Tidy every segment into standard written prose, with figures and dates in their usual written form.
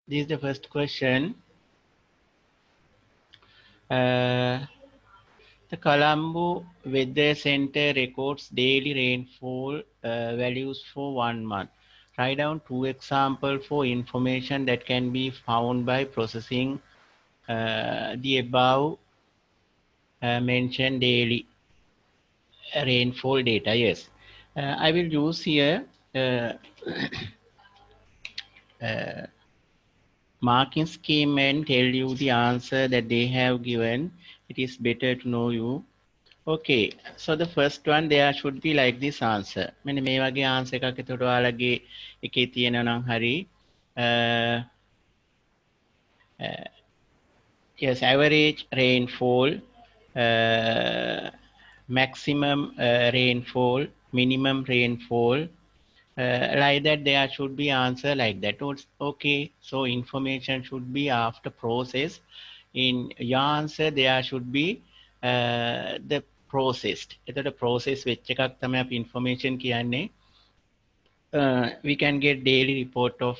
This is the first question. Uh, the Colombo Weather Center records daily rainfall values for 1 month. Write down 2 examples for information that can be found by processing the above mentioned daily rainfall data. Yes, I will use here uh, marking scheme and tell you the answer that they have given. It is better to know you. Okay, so the first one there should be like this answer. මෙන්න මේ වගේ answer එකක් එතකොට ඔයාලගේ එකේ තියෙනවා නම් හරි. Uh, uh, yes, average rainfall, uh, maximum rainfall, minimum rainfall, like that there should be answer like that. Okay, so information should be after process. In your answer there should be the processed. එතකොට process වෙච්ච එකක් තමයි අපි information කියන්නේ. We can get daily report of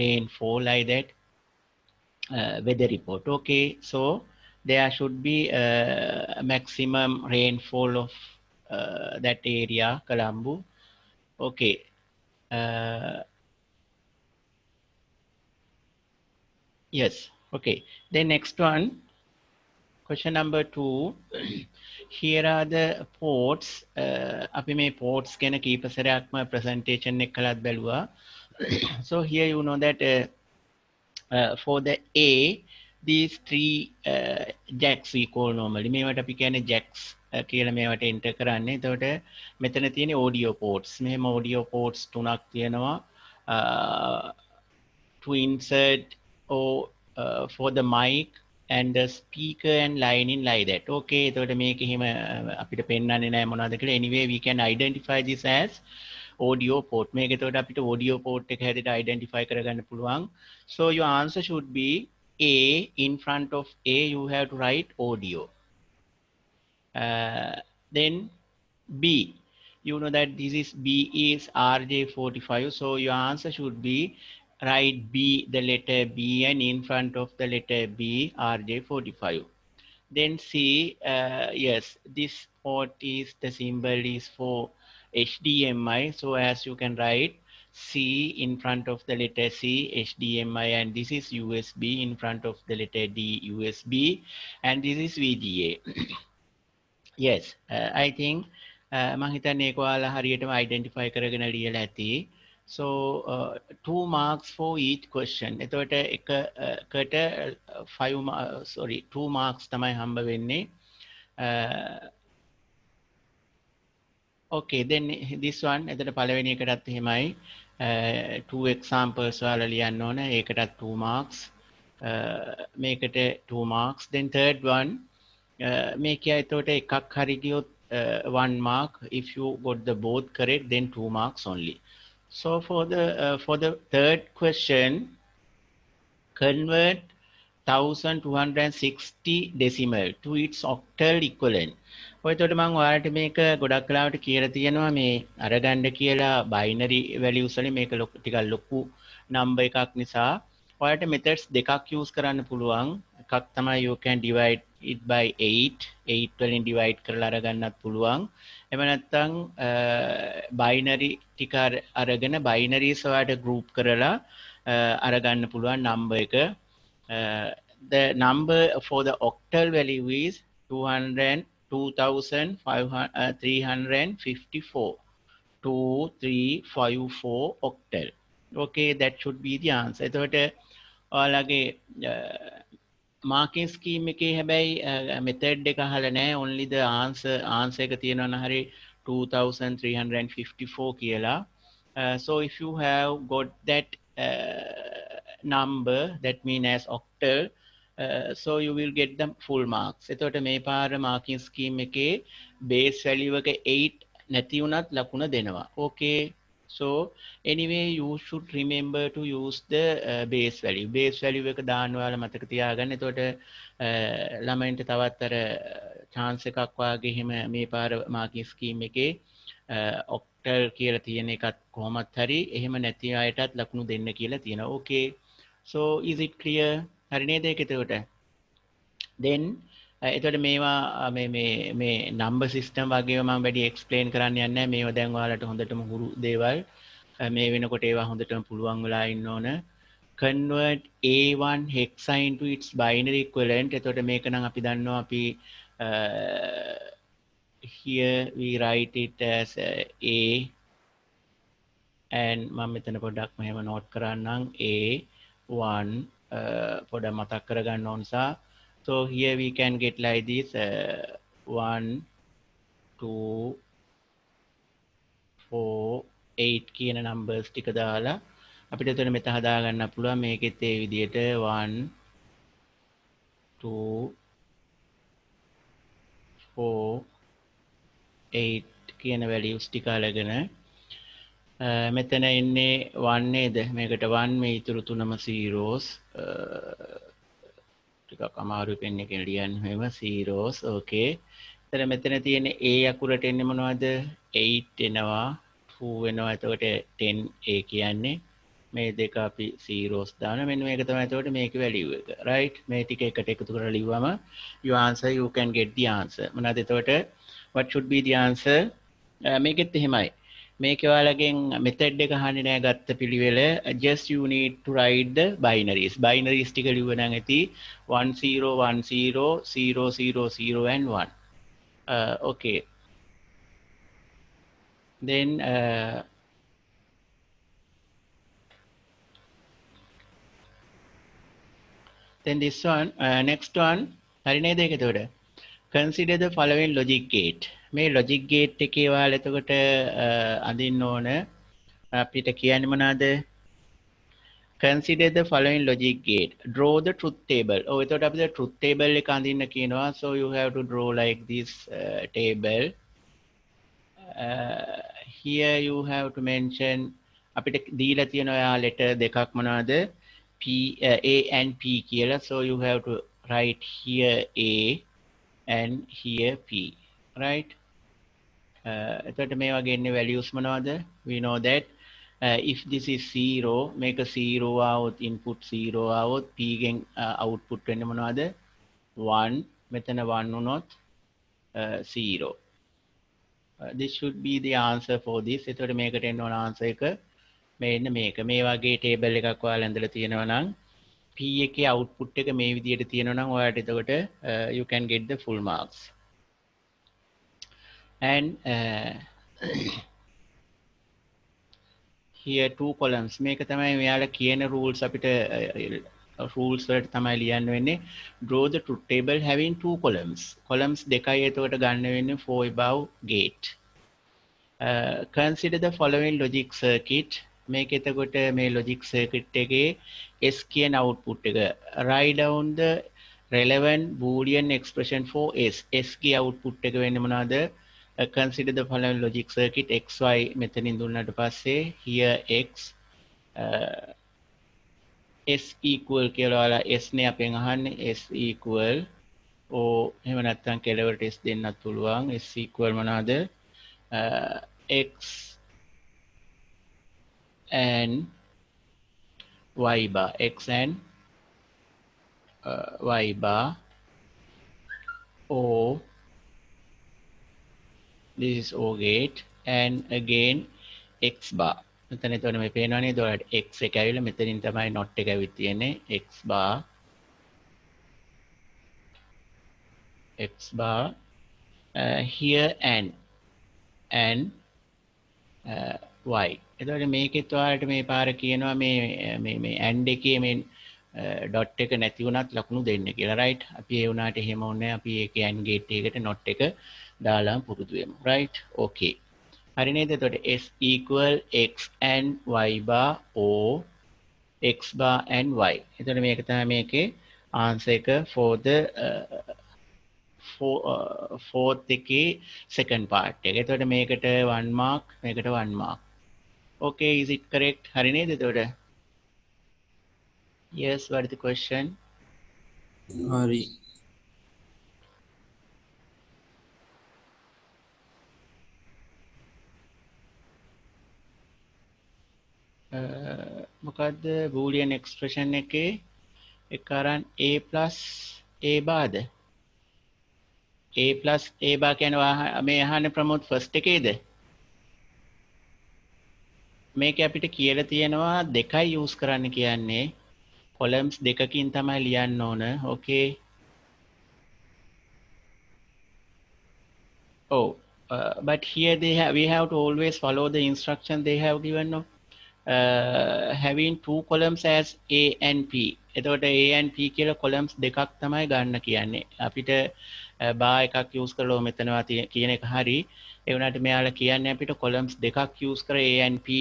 rainfall like that. Weather report. Okay, so there should be maximum rainfall of that area, Colombo. Okay. Yes. Okay. Then next one, question number 2. Here are the ports. අපි මේ ports ගැන කීප සැරයක්ම presentation එක කළත් බැලුවා. So here you know that for the A, these 3 jacks we call normally. මේවට අපි කියන්නේ jacks කියලා මේවට enter කරන්නේ. එතකොට මෙතන තියෙන audio ports. මෙහෙම audio ports 3ක් තියෙනවා. To insert or for the mic and the speaker and line in like that. Okay, එතකොට මේක එහෙම අපිට පෙන්වන්නේ නැහැ මොනවද කියලා. Anyway, we can identify this as audio port. මේක එතකොට අපිට audio port එක හැටියට identify කරගන්න පුළුවන්. So your answer should be A. In front of A you have to write audio. Then B. You know that this is B is RJ45. So your answer should be write B, the letter B, and in front of the letter B, RJ45. Then C, yes, this port is, the symbol is for HDMI. So as you can write C in front of the letter C, HDMI, and this is USB in front of the letter D, USB, and this is VGA. Yes, I think මම හිතන්නේ ඒක ඔයාලා හරියටම identify කරගෙන ලියලා ඇති. So 2 marks for each question. එතකොට එකකට 2 marks තමයි හම්බ වෙන්නේ. Okay, then this one එතකොට පළවෙනි එකටත් එහෙමයි. 2 examples ඔයාලා ලියන්න ඕන. ඒකටත් 2 marks. මේකට 2 marks. Then third one මේක එතකොට එකක් හරි ගියොත් 1 mark. If you got the both correct, then 2 marks only. So for the third question, convert 1260 decimal to its octal equivalent. ඔයතකොට මම ඔයාලට මේක ගොඩක් වෙලාවට කියලා තියෙනවා මේ අරගන්න කියලා binary values වලින් මේක ටිකක් ලොකු number එකක් නිසා ඔයාලට methods දෙකක් use කරන්න පුළුවන්. එකක් තමයි you can divide it by 8 වලින් divide කරලා අරගන්නත් පුළුවන්. එහෙම නැත්නම් binary ටික අරගෙන binaries ඔයාලට group කරලා අරගන්න පුළුවන් number එක. The number for the octal value is 2354. 2354 octal. Okay, that should be the answer. එතකොට ඔයාලගේ marking scheme එකේ හැබැයි method එක අහලා නැහැ. Only the answer එක තියෙනවා නම් හරි 2354 කියලා. So if you have got that number, that mean as octal, so you will get the full marks. එතකොට මේ පාර marking scheme එකේ base value එක 8 නැති වුණත් ලකුණ දෙනවා. Okay, so anyway you should remember to use the base value. Base value එක දාන්න ඔයාලා මතක තියාගන්න. එතකොට ළමයින්ට තවත් අර chance එකක් වාගේ එහෙම මේ පාර marking scheme එකේ octal කියලා තියෙන එකත් කොහොමත් හරි එහෙම නැති අයටත් ලකුණු දෙන්න කියලා තියෙනවා. Okay, So is it clear? හරි නේද ඒක එතකොට? then එතකොට මේවා මේ number system වගේම මම වැඩි explain කරන්න යන්නේ නැහැ. මේවා දැන් ඔයාලට හොඳටම හුරු දේවල්. මේ වෙනකොට ඒවා හොඳටම පුළුවන් වෙලා ඉන්න ඕන. convert A1 hexa into its binary equivalent. එතකොට මේක නම් අපි දන්නවා අපි here we write it as A and මම මෙතන පොඩ්ඩක් මෙහෙම note කරන්නම් A1 පොඩ්ඩක් මතක් කරගන්න ඕන නිසා. So here we can get like this 1 2 4 8 කියන numbers ටික දාලා අපිට එතන මෙතන හදා ගන්න පුළුවන් මේකෙත් ඒ විදිහට 1 2 4 8 කියන values ටික අරගෙන මෙතන ඉන්නේ 1 නේද මේකට 1 මේ ඉතුරු තුනම zeros ටිකක් අමාරුයි පෙන් එකෙන් ලියන්න හැම zeros okay එතන මෙතන තියෙන a අකුරට එන්නේ මොනවද 8 එනවා 2 වෙනවා එතකොට 10 a කියන්නේ මේ දෙක අපි zeros දානවා මෙන්න මේක තමයි එතකොට මේකේ value එක right මේ ටික එකට එකතු කරලා ලිව්වම your answer you can get the answer මොනවද එතකොට what should be the answer මේකෙත් එහෙමයි මේක ඔයාලගෙන් method එක අහන්නේ නැහැ ගත්ත පිළිවෙල just you need to write the binaries ටික ලිව්ව නම් ඇති 1 0 1 0 0 0 0 and 1 okay then this one next one හරි නේද ඒක එතකොට consider the following logic gate මේ logic gate එකේ ඔයාලා එතකොට අඳින්න ඕන අපිට කියන්නේ මොනවාද consider the following logic gate draw the truth table එතකොට අපිට truth table එක අඳින්න කියනවා so you have to draw like this table here you have to mention අපිට දීලා තියෙන ඔයා letter දෙකක් මොනවද P A and P කියලා so you have to write here A and here P right එතකොට මේ වගේ ඉන්නේ values මොනවද we know that if this is 0 make a 0 out input 0 out P ගෙන් output වෙන්නේ මොනවද 1 මෙතන 1 වුණොත් 0 this should be the answer for this එතකොට මේකට එන්න ඕන answer එක මෙන්න මේක මේ වගේ table එකක් ඔයාලා ඇඳලා තියෙනවා නම් P එකේ output එක මේ විදිහට තියෙනවා නම් ඔයාලට එතකොට you can get the full marks and here two columns මේක තමයි මෙයාලා කියන rules අපිට rules වලට තමයි ලියන්න වෙන්නේ draw the truth table having two columns දෙකයි එතකොට ගන්න වෙන්නේ for above gate consider the following logic circuit මේක එතකොට මේ logic circuit එකේ S කියන output එක write down the relevant boolean expression for S ගේ output එක වෙන්නේ මොනවද consider the following logic circuit xy මෙතනින් දුන්නාට පස්සේ here x s equal කියලා ඔයාලා s නේ අපෙන් අහන්නේ s equal එහෙම නැත්නම් කෙලවරට s දෙන්නත් පුළුවන් s equal මොනවද x and y bar x and y bar or this is O gate and again x bar මෙතන එතන මේ පේනවා නේද ඔයාලට x එක ඇවිල්ලා මෙතනින් තමයි not එක ඇවිත් තියෙන්නේ x bar here and y එතකොට මේකෙත් ඔයාලට මේ පාර කියනවා මේ and එකේ මේ dot එක නැති වුණත් ලකුණු දෙන්න කියලා right අපි ඒ වුණාට එහෙම ඕනේ අපි ඒකේ and gate එකකට not එක දාලා පුරුදු වෙමු right okay හරි නේද එතකොට s equal x and y bar or x bar and y එතකොට මේක තමයි මේකේ answer එක for the fourth එකේ second part එක එතකොට මේකට 1 mark මේකට 1 mark okay is it correct හරි නේද එතකොට yes what is the question hari මොකද්ද boolean expression එකේ එක අරන් a plus a barද a plus a bar කියනවා මේ අහන්නේ ප්‍රමෝද් ෆස්ට් එකේද මේක අපිට කියලා තියෙනවා දෙකයි යූස් කරන්න කියන්නේ columns දෙකකින් තමයි ලියන්න ඕන okay oh but here we have to always follow the instruction they have given no having two columns as a and p එතකොට a and p කියලා columns දෙකක් තමයි ගන්න කියන්නේ අපිට bar එකක් use කරලා මෙතනවා කියන එක හරි ඒ වුණාට මෙයාලා කියන්නේ අපිට columns දෙකක් use කර a and p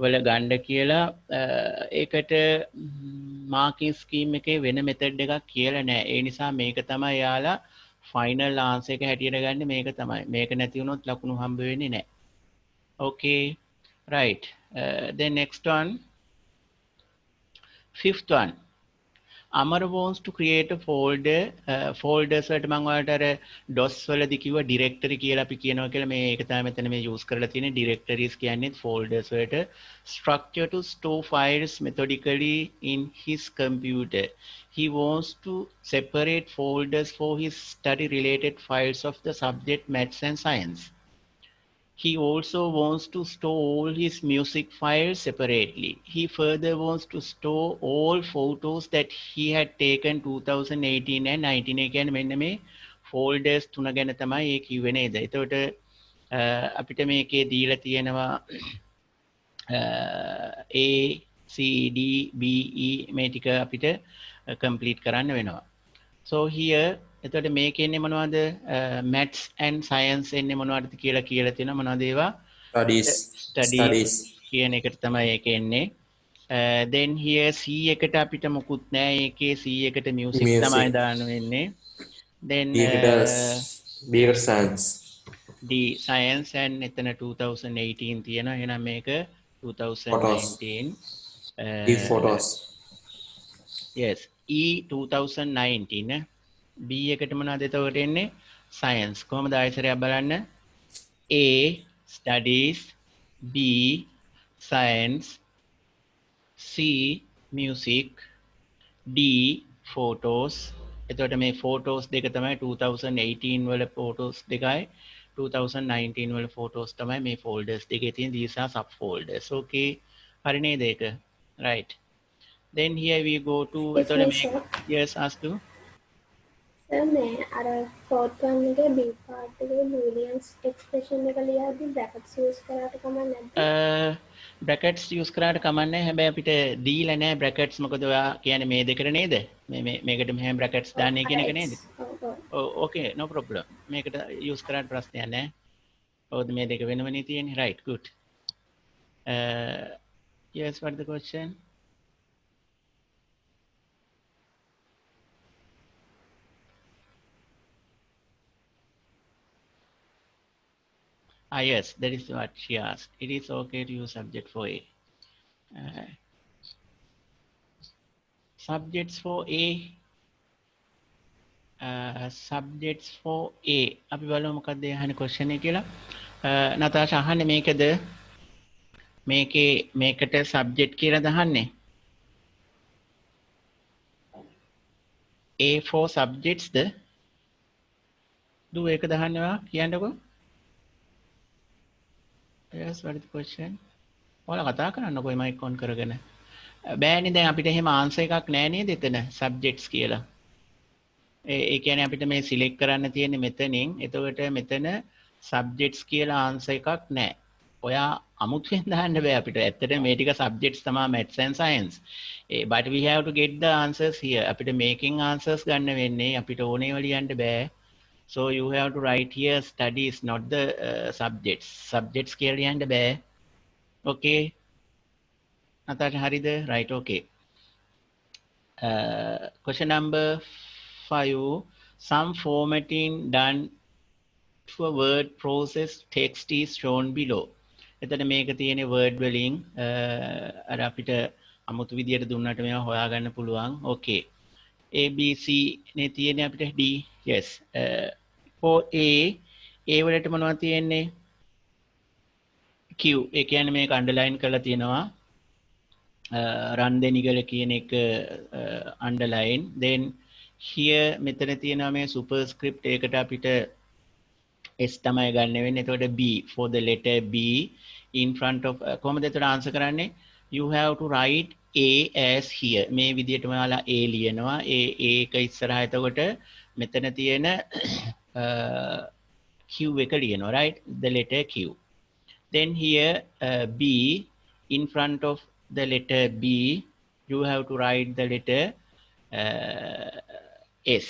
වල ගන්න කියලා ඒකට marking scheme එකේ වෙන method එකක් කියලා නැහැ ඒ නිසා මේක තමයි යාලා final answer එක හැටියට ගන්න මේක තමයි මේක නැති වුණොත් ලකුණු හම්බ වෙන්නේ නැහැ okay right then next one fifth one Amar wants to create a folder folders වලට මම ඔයාලට අර DOS වලදී කිව්වා directory කියලා අපි කියනවා කියලා මේ ඒක තමයි මෙතන මේ use කරලා තියෙන්නේ directories කියන්නේ folders වලට structure to store files methodically in his computer he wants to separate folders for his study related files of the subject maths and science He also wants to store all his music files separately. He further wants to store all photos that he had taken 2018 and 19 again මෙන්න මේ folders තුන ගැන තමයි ඒ කිව්වේ නේද? එතකොට අපිට මේකේ දීලා තියෙනවා A C D B E මේ ටික අපිට complete කරන්න වෙනවා. So here එතකොට මේකේ එන්නේ මොනවද maths and science එන්නේ මොනවද කියලා තියෙනවා මොනවද ඒවා studies කියන එකට තමයි ඒක එන්නේ then here C එකට අපිට මොකුත් නැහැ ඒකේ C එකට music තමයි දාන්න වෙන්නේ then B එකට science D science and එතන 2018 තියෙනවා එහෙනම් මේක 2019 E photos yes E 2019 B එකට මොනවද එතකොට එන්නේ science කොහොමද ආයතරයක් බලන්න A studies B science C music D photos එතකොට මේ photos දෙක තමයි 2018 වල photos දෙකයි 2019 වල photos තමයි මේ folders දෙකේ තියෙන these are sub folders okay හරි නේද ඒක right then here we go to yes ask to මේ අර fourth one එකේ B part එකේ boolean expression එක ලියද්දි brackets use කරාට කමක් නැද්ද? brackets use කරාට කමක් නැහැ. හැබැයි අපිට දීලා නැහැ brackets මොකද ඔයා කියන්නේ මේ දෙකට නේද? මේකට මෙහෙම brackets දාන්නේ කියන එක නේද? ඔව් okay no problem. මේකට use කරාට ප්‍රශ්නයක් නැහැ. ඔව් මේ දෙක වෙනමනේ තියෙන්නේ. right good. Yes what the question? Yes, that is what she asked. It is okay to use subject for A. Subjects for A. Subjects for A. අපි බලමු මොකක්ද අහන්නේ question එක කියලා. නතාෂා අහන්නේ මේකද? මේකට subject කියලා දහන්නේ. A for subjects ද? දු ඒක දහන්නේ ඔයා කියන්නකෝ. Yes, what is the question? ඔයාලා කතා කරන්නකෝ mic on කරගෙන. බෑනේ දැන් අපිට එහෙම answer එකක් නෑ නේද එතන subjects කියලා. ඒ කියන්නේ අපිට මේ select කරන්න තියෙන්නේ මෙතනින්. එතකොට මෙතන subjects කියලා answer එකක් නෑ. ඔයා අමුතුවෙන් දාන්න බෑ අපිට. ඇත්තටම මේ ටික subjects තමයි maths and science. But we have to get the answers here. අපිට making answers ගන්න වෙන්නේ. අපිට ඕනේව ලියන්න බෑ. So you have to write here studies, not the subjects. Subjects කියලා ලියන්න බෑ. Okay. Natasha Harida, right, okay. Question number 5. Some formatting done to a word process text is shown below. එතන මේක තියෙන word වලින් අර අපිට අමුතු විදියට දුන්නට මේවා හොයාගන්න පුළුවන්. Okay. A B C නේ තියෙන්නේ අපිට D. Yes. For A වලට මොනවද තියෙන්නේ? Q. ඒ කියන්නේ මේක underline කරලා තියෙනවා. රන්දෙනිගල කියන එක underline. Then here මෙතන තියෙනවා මේ superscript ඒකට අපිට S තමයි ගන්න වෙන්නේ. එතකොට B for the letter B in front of කොහොමද එතකොට answer කරන්නේ? You have to write A as here. මේ විදිහටම ඔයාලා A ලියනවා. A එක ඉස්සරහා එතකොට මෙතන තියෙන Q එක ලියනවා, right? The letter Q. Then here B in front of the letter B, you have to write the letter S.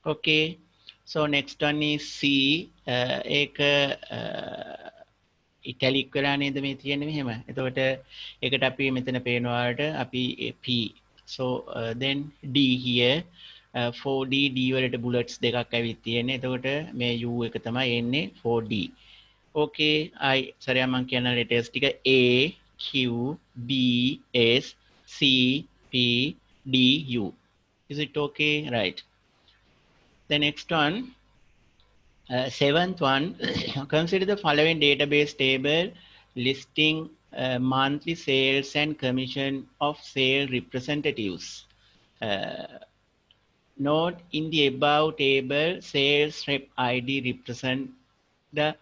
Okay. So next one is C. ඒක italic වෙලා නේද මේ තියෙන්නේ මෙහෙම. එතකොට ඒකට අපි මෙතන පේනවාට අපි P. So then D here. For D වලට bullets දෙකක් ඇවිත් තියෙන්නේ. එතකොට මේ U එක තමයි එන්නේ for D. Okay, sorry මම කියන letters ටික A, Q, B, S, C, P, D, U. Is it okay? Right. The next one, seventh one, consider the following database table listing monthly sales and commission of sale representatives. Note in the above table, sales rep ID represent the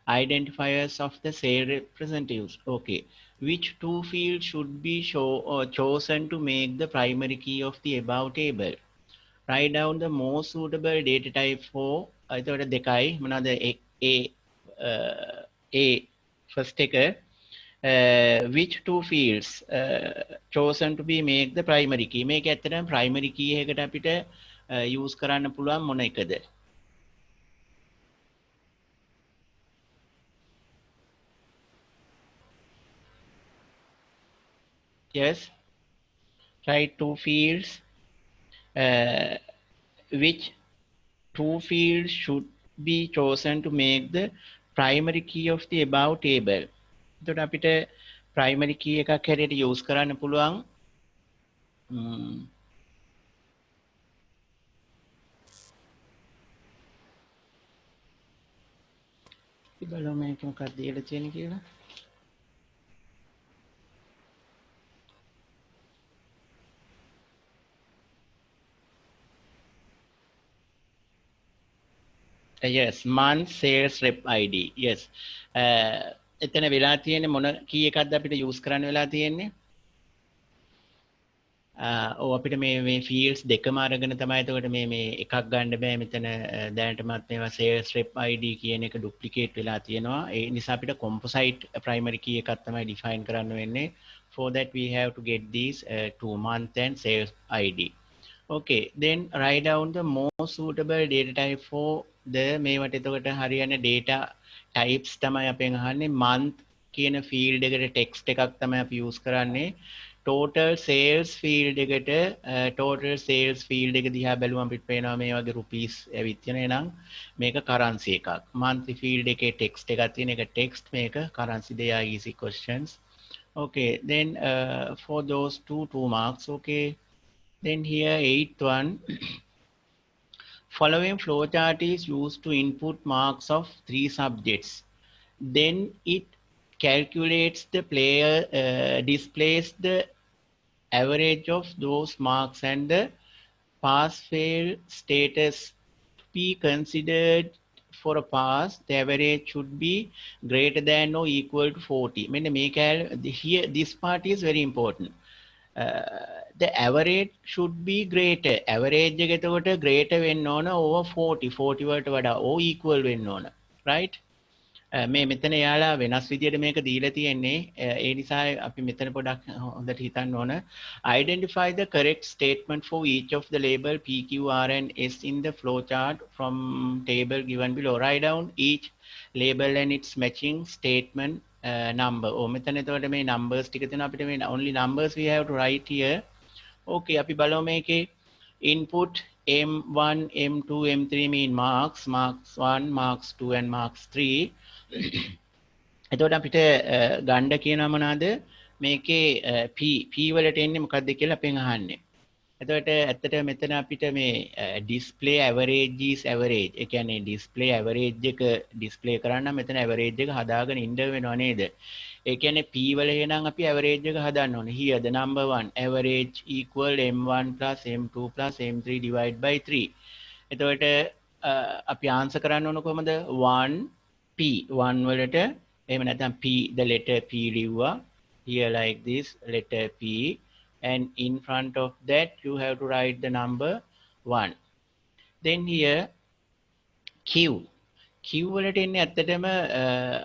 identifiers of the sales representatives. Okay. Which two fields should be chosen to make the primary key of the above table? Write down the most suitable data type for එතකොට දෙකයි මොනවාද A first එක which two fields chosen to be make the primary key මේක ඇත්තටම primary key එකකට අපිට use කරන්න පුළුවන් මොන එකද? Yes, write two fields. Which two fields should be chosen to make the primary key of the above table? එතකොට අපිට primary key එකක් හැටියට use කරන්න පුළුවන් බලමු මේක මොකක්ද දීලා තියෙන්නේ කියලා. Yes, month sales rep ID. Yes. එතන වෙලා තියෙන්නේ මොන key එකක්ද අපිට use කරන්න වෙලා තියෙන්නේ? අපිට මේ fields දෙකම අරගෙන තමයි එතකොට මේ එකක් ගන්න බෑ මෙතන දැනටමත් මේවා sales rep ID කියන එක duplicate වෙලා තියෙනවා. ඒ නිසා අපිට composite primary key එකක් තමයි define කරන්න වෙන්නේ. For that we have to get these two month and sales ID. Okay, then write down the most suitable data type for the මේවට එතකොට හරියන data types තමයි අපෙන් අහන්නේ. month කියන field එකට text එකක් තමයි අපි use කරන්නේ. total sales field එකට total sales field එක දිහා බැලුවම අපිට පේනවා මේ වගේ rupees ඇවිත් තියෙන එහෙනම් මේක currency එකක්. monthly field එකේ text එකක් තියෙන එක text මේක currency. They are easy questions. Okay, then for those two marks. Okay. Then here 8th one, following flowchart is used to input marks of 3 subjects. Then it calculates the player, displays the average of those marks and the pass-fail status. To be considered for a pass, the average should be greater than or equal to 40. Here, this part is very important. The average should be greater. Average එක එතකොට greater වෙන්න ඕන over 40. 40 වලට වඩා or equal වෙන්න ඕන. Right? මේ මෙතන යාලා වෙනස් විදියට මේක දීලා තියෙන්නේ. ඒ නිසා අපි මෙතන පොඩක් හොඳට හිතන්න ඕන. Identify the correct statement for each of the label P, Q, R and S in the flowchart from table given below. Write down each label and its matching statement number. මෙතන එතකොට මේ numbers ටික තියෙනවා අපිට මේ only numbers we have to write here. Okay, අපි බලමු මේකේ input M1, M2, M3 mean marks 1, marks 2 and marks 3. එතකොට අපිට ගන්න කියනවා මොනවාද මේකේ P වලට එන්නේ මොකක්ද කියලා අපෙන් අහන්නේ. එතකොට ඇත්තට මෙතන අපිට මේ display average is average. ඒ කියන්නේ display average එක display කරන්න මෙතන average එක හදාගෙන ඉන්න වෙනව නේද? ඒ කියන්නේ p වල එහෙනම් අපි average එක හදන්න ඕනේ. Here the number 1 average equal m1 plus m2 plus m3 divided by 3. එතකොට අපි answer කරන්න ඕන කොහමද? 1 p 1 වලට එහෙම නැත්නම් p the letter p ලිව්වා. Here like this letter p, and in front of that you have to write the number 1. Then here q වලට එන්නේ ඇත්තටම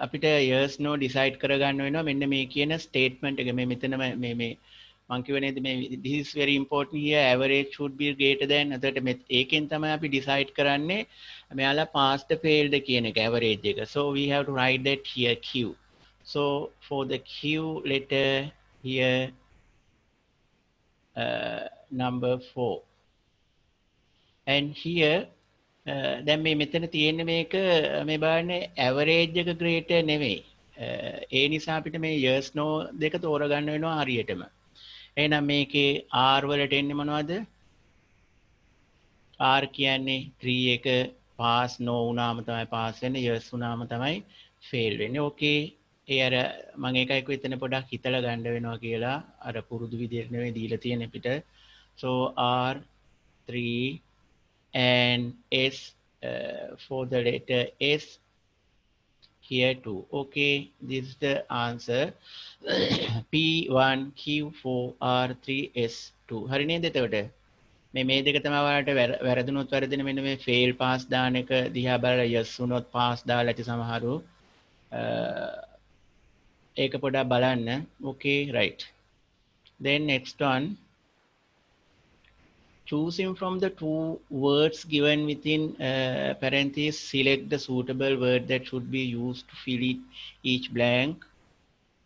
අපිට yes no decide කරගන්න වෙනවා මෙන්න මේ කියන statement එක මේ මෙතන මේ මම කියව නේද මේ this is very important here average should be greater than එතකොට ඒකෙන් තමයි අපි decide කරන්නේ මෙයාලා passed failed කියන එක average එක. So we have to write that here q. So for the q letter here number 4, and here දැන් මේ මෙතන තියෙන්නේ මේක මේ බලන්නේ average එක greater නෙවෙයි. ඒ නිසා අපිට මේ yes no දෙක තෝරගන්න වෙනවා හරියටම. එහෙනම් මේකේ r වලට එන්නේ මොනවද? r කියන්නේ 3 එක pass no වුණාම තමයි pass වෙන්නේ, yes වුණාම තමයි fail වෙන්නේ. Okay. ඒ අර මම ඒකයි කිව්වේ එතන පොඩක් හිතලා ගන්න වෙනවා කියලා. අර පුරුදු විදිහට නෙවෙයි දීලා තියෙන අපිට. So r3 and s for the letter s here too. Okay, this is the answer. p1 q4 r3 s2. හරි නේද එතකොට? මේ දෙක තමයි ඔයාලට වැරදුනොත් වැරදින මෙන්න මේ fail pass දාන එක දිහා බලලා yes වුණොත් pass දාලා ඇති සමහරු. ඒක පොඩ්ඩක් බලන්න. Okay, right. Then next one, choosing from the two words given within parentheses, select the suitable word that should be used to fill in each blank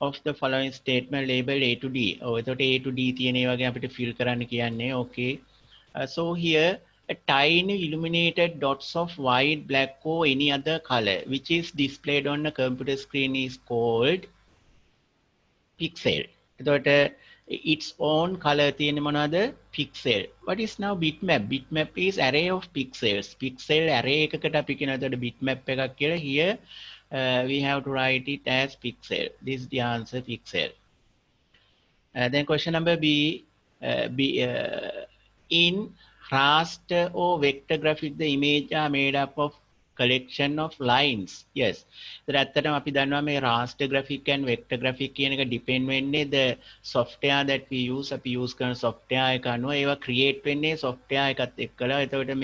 of the following statement labeled A to D. Oh, එතකොට A to D තියෙන ඒ වගේ අපිට fill කරන්න කියන්නේ. Okay. So here a tiny illuminated dots of white, black or any other color which is displayed on the computer screen is called pixel. එතකොට its own color තියෙන මොනවද? pixel. What is now bitmap? Bitmap is array of pixels. Pixel array එකකට අපි කියනවා එතකොට bitmap එකක් කියලා. Here we have to write it as pixel. This is the answer, pixel. Then question number B. In raster or vector graphic, the image are made up of collection of lines. Yes. ඇත්තටම අපි දන්නවා මේ raster graphic and vector graphic කියන එක depend වෙන්නේ the software that we use. අපි use කරන software එක අනුව ඒවා create වෙන්නේ software එකත් එක්කලා. එතකොට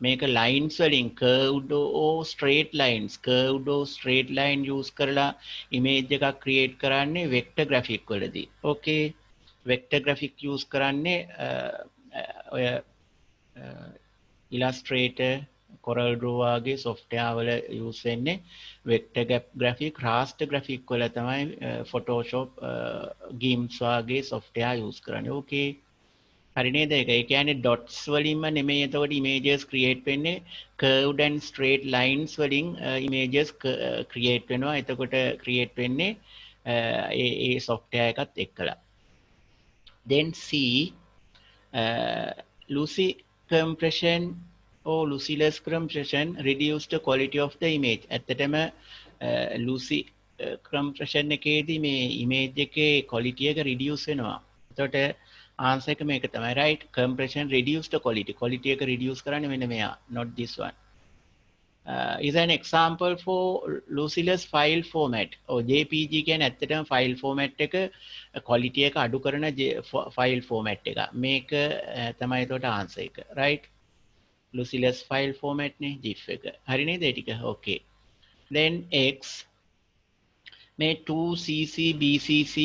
මේක lines වලින් curved or straight lines, curved or straight line use කරලා image එකක් create කරන්නේ vector graphic වලදී. Okay. vector graphic use කරන්නේ ඔය Illustrator, Corel Draw වගේ software වල use වෙන්නේ vector graphic. raster graphic වල තමයි Photoshop, GIMP වගේ software use කරන්නේ. Okay. හරි නේද? ඒක කියන්නේ dots වලින්ම නෙමෙයි එතකොට images create වෙන්නේ, curved and straight lines වලින් images create වෙනවා. එතකොට create වෙන්නේ ඒ software එකත් එක්කලා. Then C, Lucy compression or lossless compression reduce the quality of the image. ඇත්තටම Lucy compression එකේදී මේ image එකේ quality එක reduce වෙනවා. එතකොට answer එක මේක තමයි, right? Compression reduce the quality. Quality එක reduce කරන්නේ මෙන්න මෙයා, not this one. Is an example for lossless file format. or JPG කියන්නේ ඇත්තටම file format එක quality එක අඩු කරන file format එක. මේක තමයි එතකොට answer එක, right? lossless file format නේ GIF එක. හරි නේද ඒ ටික? Okay. Then X, මේ 2cc bcc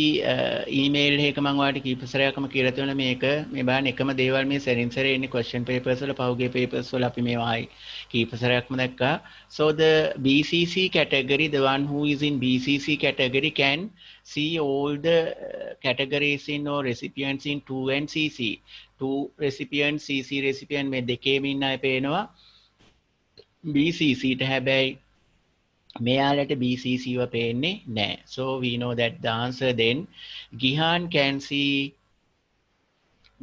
email එක මම ඔයාලට කීප සැරයක්ම කියලා තියෙනවා. මේක මේ බලන්න එකම දේවල් මේ සැරින් සැරේ එන්නේ question papers වල, පහුගිය papers වල අපි මේවා ආයි කීප සැරයක්ම දැක්කා. So the bcc category, the one who is in bcc category can see all the categories in or recipients in 2 and cc. 2 recipients, cc recipient මේ දෙකේම ඉන්න අය පේනවා bcc ට. හැබැයි මෙයාලට BCC ව පේන්නේ නැහැ. So we know that the answer then, Gihan can see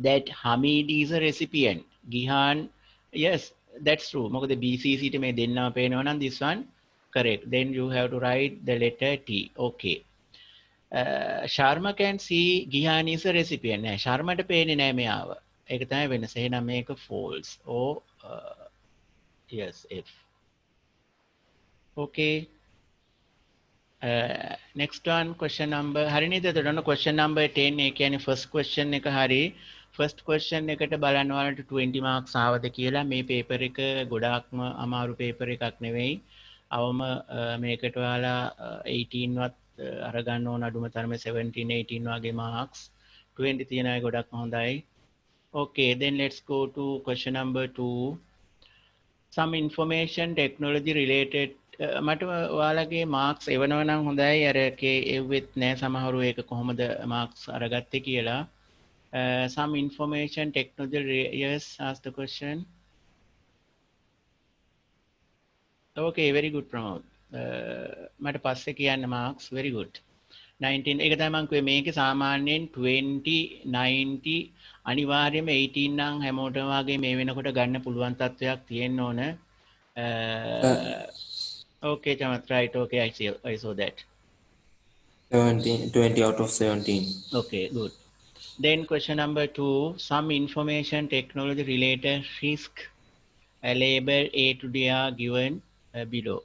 that Hamid is a recipient. Gihan, yes, that's true. මොකද BCC ට මේ දෙන්නම පේනවා නම් this one correct. Then you have to write the letter T. Okay. Sharma can see Gihan is a recipient. නෑ ශර්මට පේන්නේ නෑ මෙයාව. ඒක තමයි වෙනස. එහෙනම් මේක false. or yes F. Okay. Next one question number හරි නේද? එතකොට question number 10 ඒ කියන්නේ first question එක හරි. first question එකට බලන්න ඔයාලට 20 marks ආවද කියලා. මේ paper එක ගොඩාක්ම අමාරු paper එකක් නෙවෙයි. අවම මේකට ඔයාලා 18 වත් අරගන්න ඕන අඩුම තරමේ 17 18 වගේ marks 20 තියන අය ගොඩක්ම හොඳයි. Okay, then let's go to question number 2. Some information technology related මට ඔයාලගේ මාක්ස් එවනවා නම් හොඳයි අර එවෙත් නෑ සමහරු ඒක කොහොමද මාක්ස් අරගත්තේ කියලා. Some information technology, yes, ask the question. Okay, very good Pramod. මට පස්සේ කියන්න marks, very good. 19 ඒක තමයි මම කිව්වේ මේකේ සාමාන්‍යයෙන් 20 90 අනිවාර්යයෙන්ම 18 නම් හැමෝටම වගේ මේ වෙනකොට ගන්න පුළුවන් තත්වයක් තියෙන්න ඕන. Okay, Chamath, right. Okay, I saw that. 20 out of 17. Okay, good. Then question number 2, some information technology related risk label A to D are given below.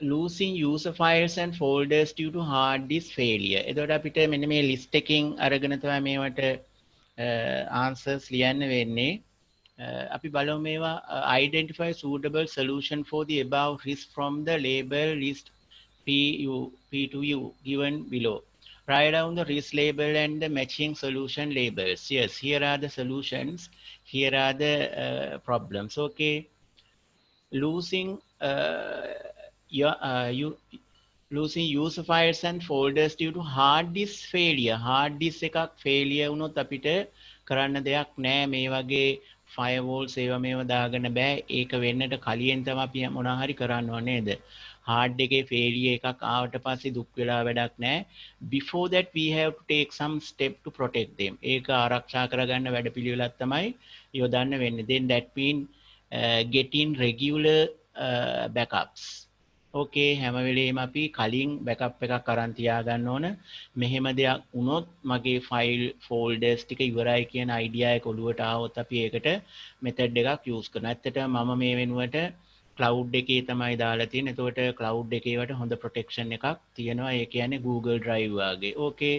Losing user files and folders due to hard disk failure. එතකොට අපිට මෙන්න මේ list එකකින් අරගෙන තමයි මේවට answers ලියන්න වෙන්නේ. අපි බලමු මේවා identify suitable solution for the above risk from the label list P2U given below. Write down the risk label and the matching solution labels. Yes, here are the solutions. Here are the problems. Okay. Losing losing user files and folders due to hard disk failure. Hard disk එකක් failure වුණොත් අපිට කරන්න දෙයක් නෑ. මේ වගේ firewalls ඒවා මේවා දාගන්න බෑ. ඒක වෙන්නට කලියෙන් තමයි අපි මොනවා හරි කරන්න ඕනේ නේද? hard එකේ failure එකක් ආවට පස්සේ දුක් වෙලා වැඩක් නෑ. Before that we have to take some step to protect them. ඒක ආරක්ෂා කරගන්න වැඩපිළිවෙලක් තමයි යොදන්න වෙන්නේ. Then that mean getting regular backups. Okay, හැම වෙලේම අපි කලින් backup එකක් අරන් තියාගන්න ඕන. මෙහෙම දෙයක් වුණොත් මගේ file folders ටික ඉවරයි කියන idea එක ඔළුවට ආවොත් අපි ඒකට method එකක් use කරනවා. ඇත්තටම මම මේ වෙනුවට cloud එකේ තමයි දාලා තියෙන්නේ. එතකොට cloud එකේ වට හොඳ protection එකක් තියෙනවා. ඒ කියන්නේ Google Drive වගේ. Okay.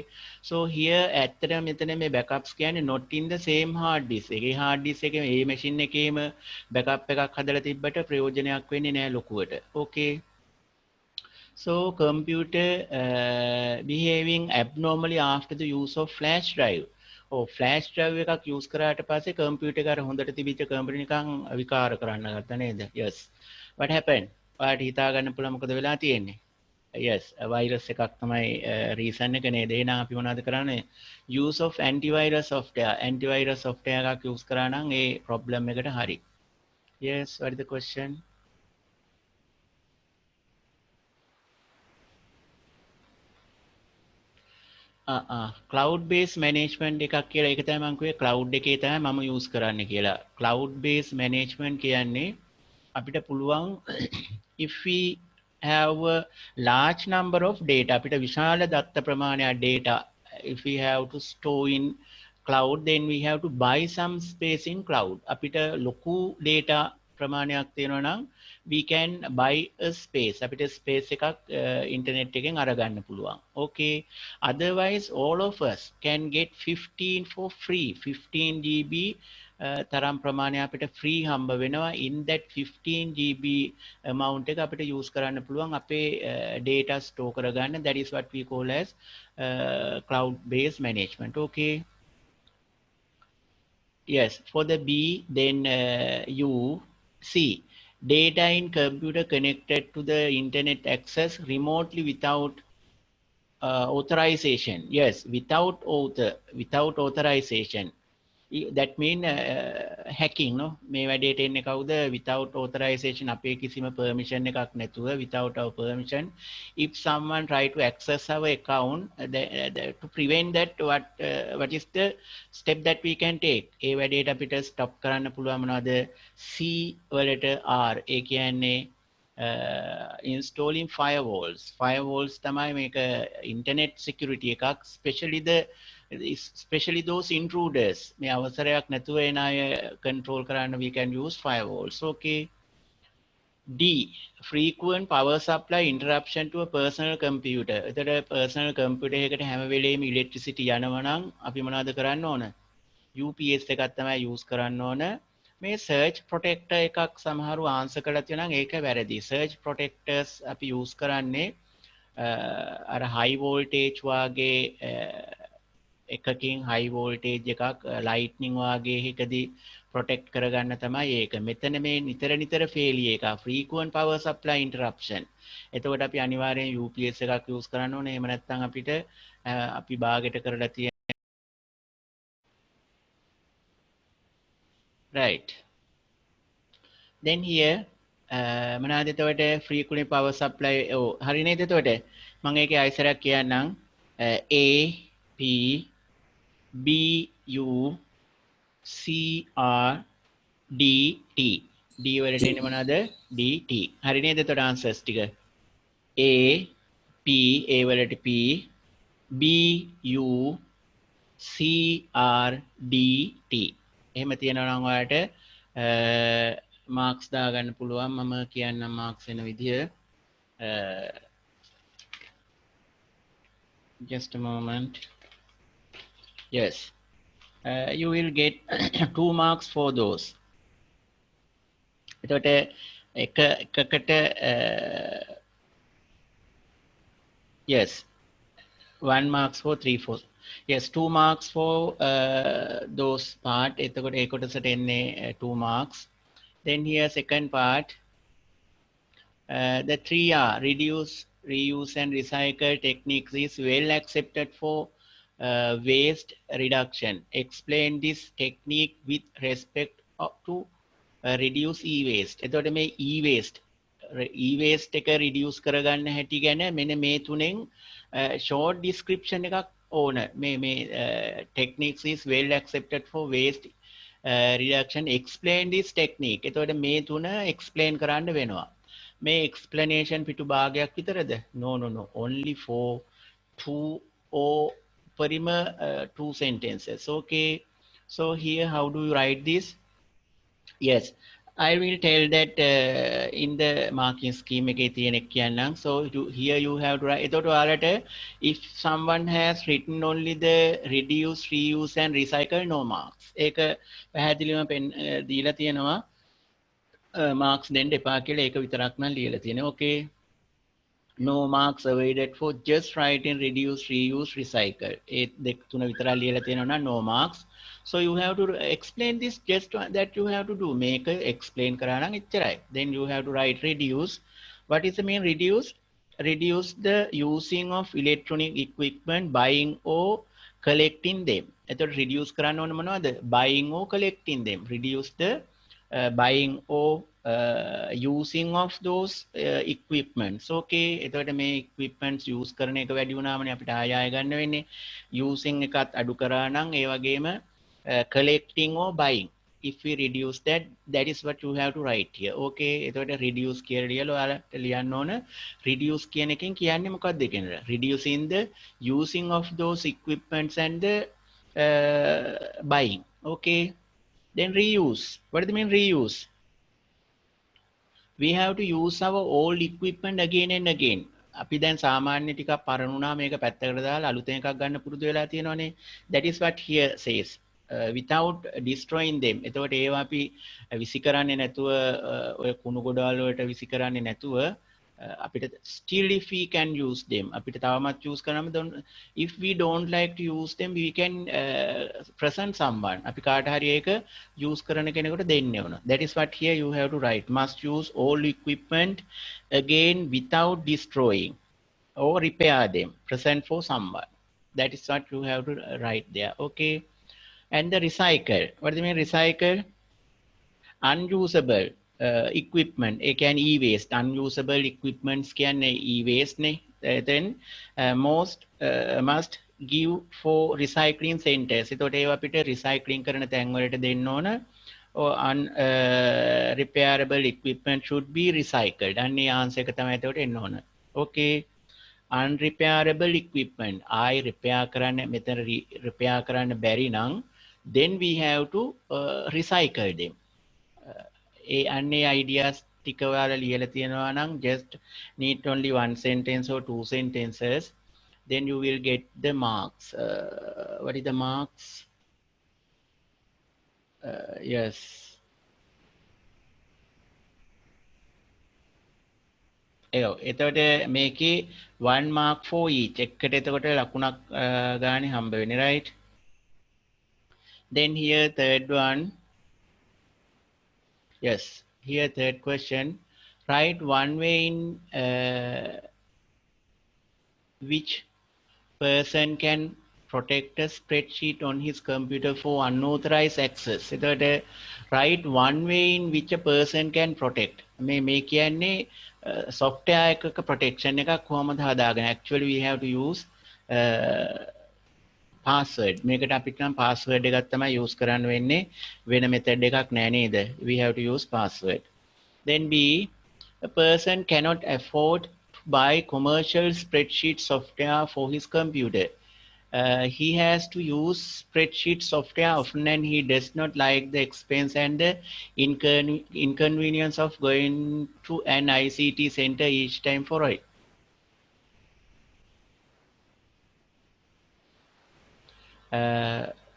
So here ඇත්තටම මෙතන මේ backups කියන්නේ not in the same hard disk. ඒකේ hard disk එකේ මේ machine එකේම backup එකක් හදලා තිබ්බට ප්‍රයෝජනයක් වෙන්නේ නැහැ ලොකුවට. Okay. So computer behaving abnormally after the use of flash drive. Flash drive එකක් යූස් කරාට පස්සේ කම්පියුටර් එක අර හොඳට තිබිච්ච කම්පියුටර් නිකන් විකාර කරන්න ගත්තා නේද? yes. What happened? ඔයාලට හිතා ගන්න පුළුවන් මොකද වෙලා තියෙන්නේ? yes, වෛරස් එකක් තමයි රීසන් එක නේද? එහෙනම් අපි මොනවද කරන්නේ? use of antivirus software. antivirus software එකක් යූස් කරා නම් ඒ ප්‍රොබ්ලම් එකට හරි. yes, what is the question? cloud based management එකක් කියලා ඒක තමයි මම කිව්වේ cloud එකේ තමයි මම use කරන්න කියලා. cloud based management කියන්නේ අපිට පුළුවන් if we have a large number of data අපිට විශාල දත්ත ප්‍රමාණයක් data if we have to store in cloud then we have to buy some space in cloud. අපිට ලොකු data ප්‍රමාණයක් තියෙනවා නම් we can buy a space. අපිට space එකක් internet එකෙන් අරගන්න පුළුවන්. Okay. Otherwise all of us can get 15 for free. 15 GB තරම් ප්‍රමාණය අපිට free හම්බ වෙනවා. In that 15 GB amount එක අපිට use කරන්න පුළුවන් අපේ data store කරගන්න. That is what we call as cloud based management. Okay. Yes, for the B then you see data in computer connected to the internet access remotely without authorization. Yes, without authorization. that mean hacking no මේ වැඩේට එන්නේ කවුද without authorization අපේ කිසිම permission එකක් නැතුව without our permission if someone try to access our account to prevent that what is the step that we can take ඒ වැඩේට අපිට stop කරන්න පුළුවන් මොනවද C වලට R ඒ කියන්නේ installing firewalls තමයි මේක internet security එකක් especially those intruders මේ අවසරයක් නැතුව එන අය control කරන්න we can use firewalls okay D frequent power supply interruption to a personal computer එතකොට personal computer එකකට හැම වෙලේම electricity යනවා නම් අපි මොනවද කරන්න ඕන UPS එකක් තමයි use කරන්න ඕන මේ search protector එකක් සමහරව answer කරලා තියෙනවා නම් ඒක වැරදි search protectors අපි use කරන්නේ අර high voltage වාගේ එකකින් high voltage එකක් lightning වාගේ එකදී protect කරගන්න තමයි ඒක. මෙතන මේ නිතර failure එක frequent power supply interruption. එතකොට අපි අනිවාර්යෙන් UPS එකක් use කරන්න ඕනේ. එහෙම නැත්නම් අපිට අපි භාගයට කරලා තියෙන right. Then here මොනවාද එතකොට frequent power supply හරි නේද එතකොට මම ඒකේ ආයසරයක් කියන්නම් A P B U C R D T D වලට එන්නේ මොනවද D T හරි නේද එතකොට answers ටික A P A වලට P B U C R D T එහෙම තියෙනවා නම් ඔයාලට marks දාගන්න පුළුවන් මම කියන්නම් marks වෙන විදිය just a moment yes you will get 2 marks for those එතකොට එකකට yes 1 marks for 3 4 yes 2 marks for those part එතකොට ඒ කොටසට එන්නේ 2 marks then here second part the 3R reduce reuse and recycle techniques is well accepted for waste reduction explain this technique with respect to reduce e-waste එතකොට මේ e-waste එක reduce කරගන්න හැටි ගැන මෙන්න මේ තුනෙන් short description එකක් ඕන මේ techniques is well accepted for waste reduction explain this technique එතකොට මේ තුන explain කරන්න වෙනවා මේ explanation පිටු භාගයක් විතරද no only for 2 or පරිම 2 sentences okay so here how do you write this yes I will tell that in the marking scheme එකේ තියෙන එක කියන්නම් so here you have to write එතකොට ඔයාලට if someone has written only the reduce reuse and recycle no marks ඒක පැහැදිලිවම දීලා තියෙනවා marks දෙන්න එපා කියලා ඒක විතරක් නම් ලියලා තියෙනවා okay no marks avoided for just writing reduce reuse recycle ඒ දෙක තුන විතරක් ලියලා තියෙනවා නම් no marks so you have to explain this just that you have to do make explain කරා නම් එච්චරයි then you have to write reduce what is the mean reduce the using of electronic equipment buying or collecting them එතකොට reduce කරන්න ඕන මොනවද buying or collecting them reduce the buying or using of those equipments okay එතකොට මේ equipments use කරන එක වැඩි වුණාමනේ අපිට ආය ගන්න වෙන්නේ using එකත් අඩු කරා නම් ඒ වගේම collecting or buying if we reduce that is what you have to write here okay එතකොට reduce කියලා ලියලා ඔයාලට ලියන්න ඕන reduce කියන එකෙන් කියන්නේ මොකක්ද කියලා reducing the using of those equipments and the buying okay then reuse what does it mean reuse we have to use our old equipment again and again අපි දැන් සාමාන්‍ය ටිකක් පරණුණා මේක පැත්තකට දාලා අලුතෙන් එකක් ගන්න පුරුදු වෙලා තියෙනවනේ that is what here says without destroying them එතකොට ඒවා අපි විසි කරන්නේ නැතුව ඔය කුණු ගොඩවල් වලට විසි කරන්නේ නැතුව අපිට still if we can use them අපිට තවමත් use කරනම if we don't like to use them we can present someone අපි කාට හරි ඒක use කරන කෙනෙකුට දෙන්න ඕන that is what here you have to write must use all equipment again without destroying or repair them present for someone that is what you have to write there okay And the recycle. What do you mean recycle? Unusable equipment. It can e-waste. Unusable equipments can e-waste. Then most must give for recycling centers. එතකොට ඒවා අපිට recycling කරන තැන් වලට දෙන්න ඕන. Or unrepairable equipment should be recycled. අන්න ඒ answer එක තමයි එතකොට එන්න ඕන. Okay. Unrepairable equipment. I repair කරන්න මෙතන repair කරන්න බැරි නම් then we have to recycle them. A අන්නේ ideas ටික ඔයාලා ලියලා තියෙනවා නම් just need only one sentence or two sentences, then you will get the marks. What is the marks? Yes. එතකොට මේකේ 1 mark for each. එකට එතකොට ලකුණක් ගානේ හම්බ වෙන්නේ, right? Then here third one. Yes, here third question. Write one way in which person can protect a spreadsheet on his computer for unauthorized access. එතකොට write one way in which a person can protect. මේ කියන්නේ software එකක protection එකක් කොහොමද හදාගන්නේ? Actually we have to use password. මේකට අපිට නම් password එකක් තමයි use කරන්න වෙන්නේ. වෙන method එකක් නෑ නේද? We have to use password. Then B, a person cannot afford to buy commercial spreadsheet software for his computer. He has to use spreadsheet software often and he does not like the expense and the inconvenience of going to an ICT center each time for it.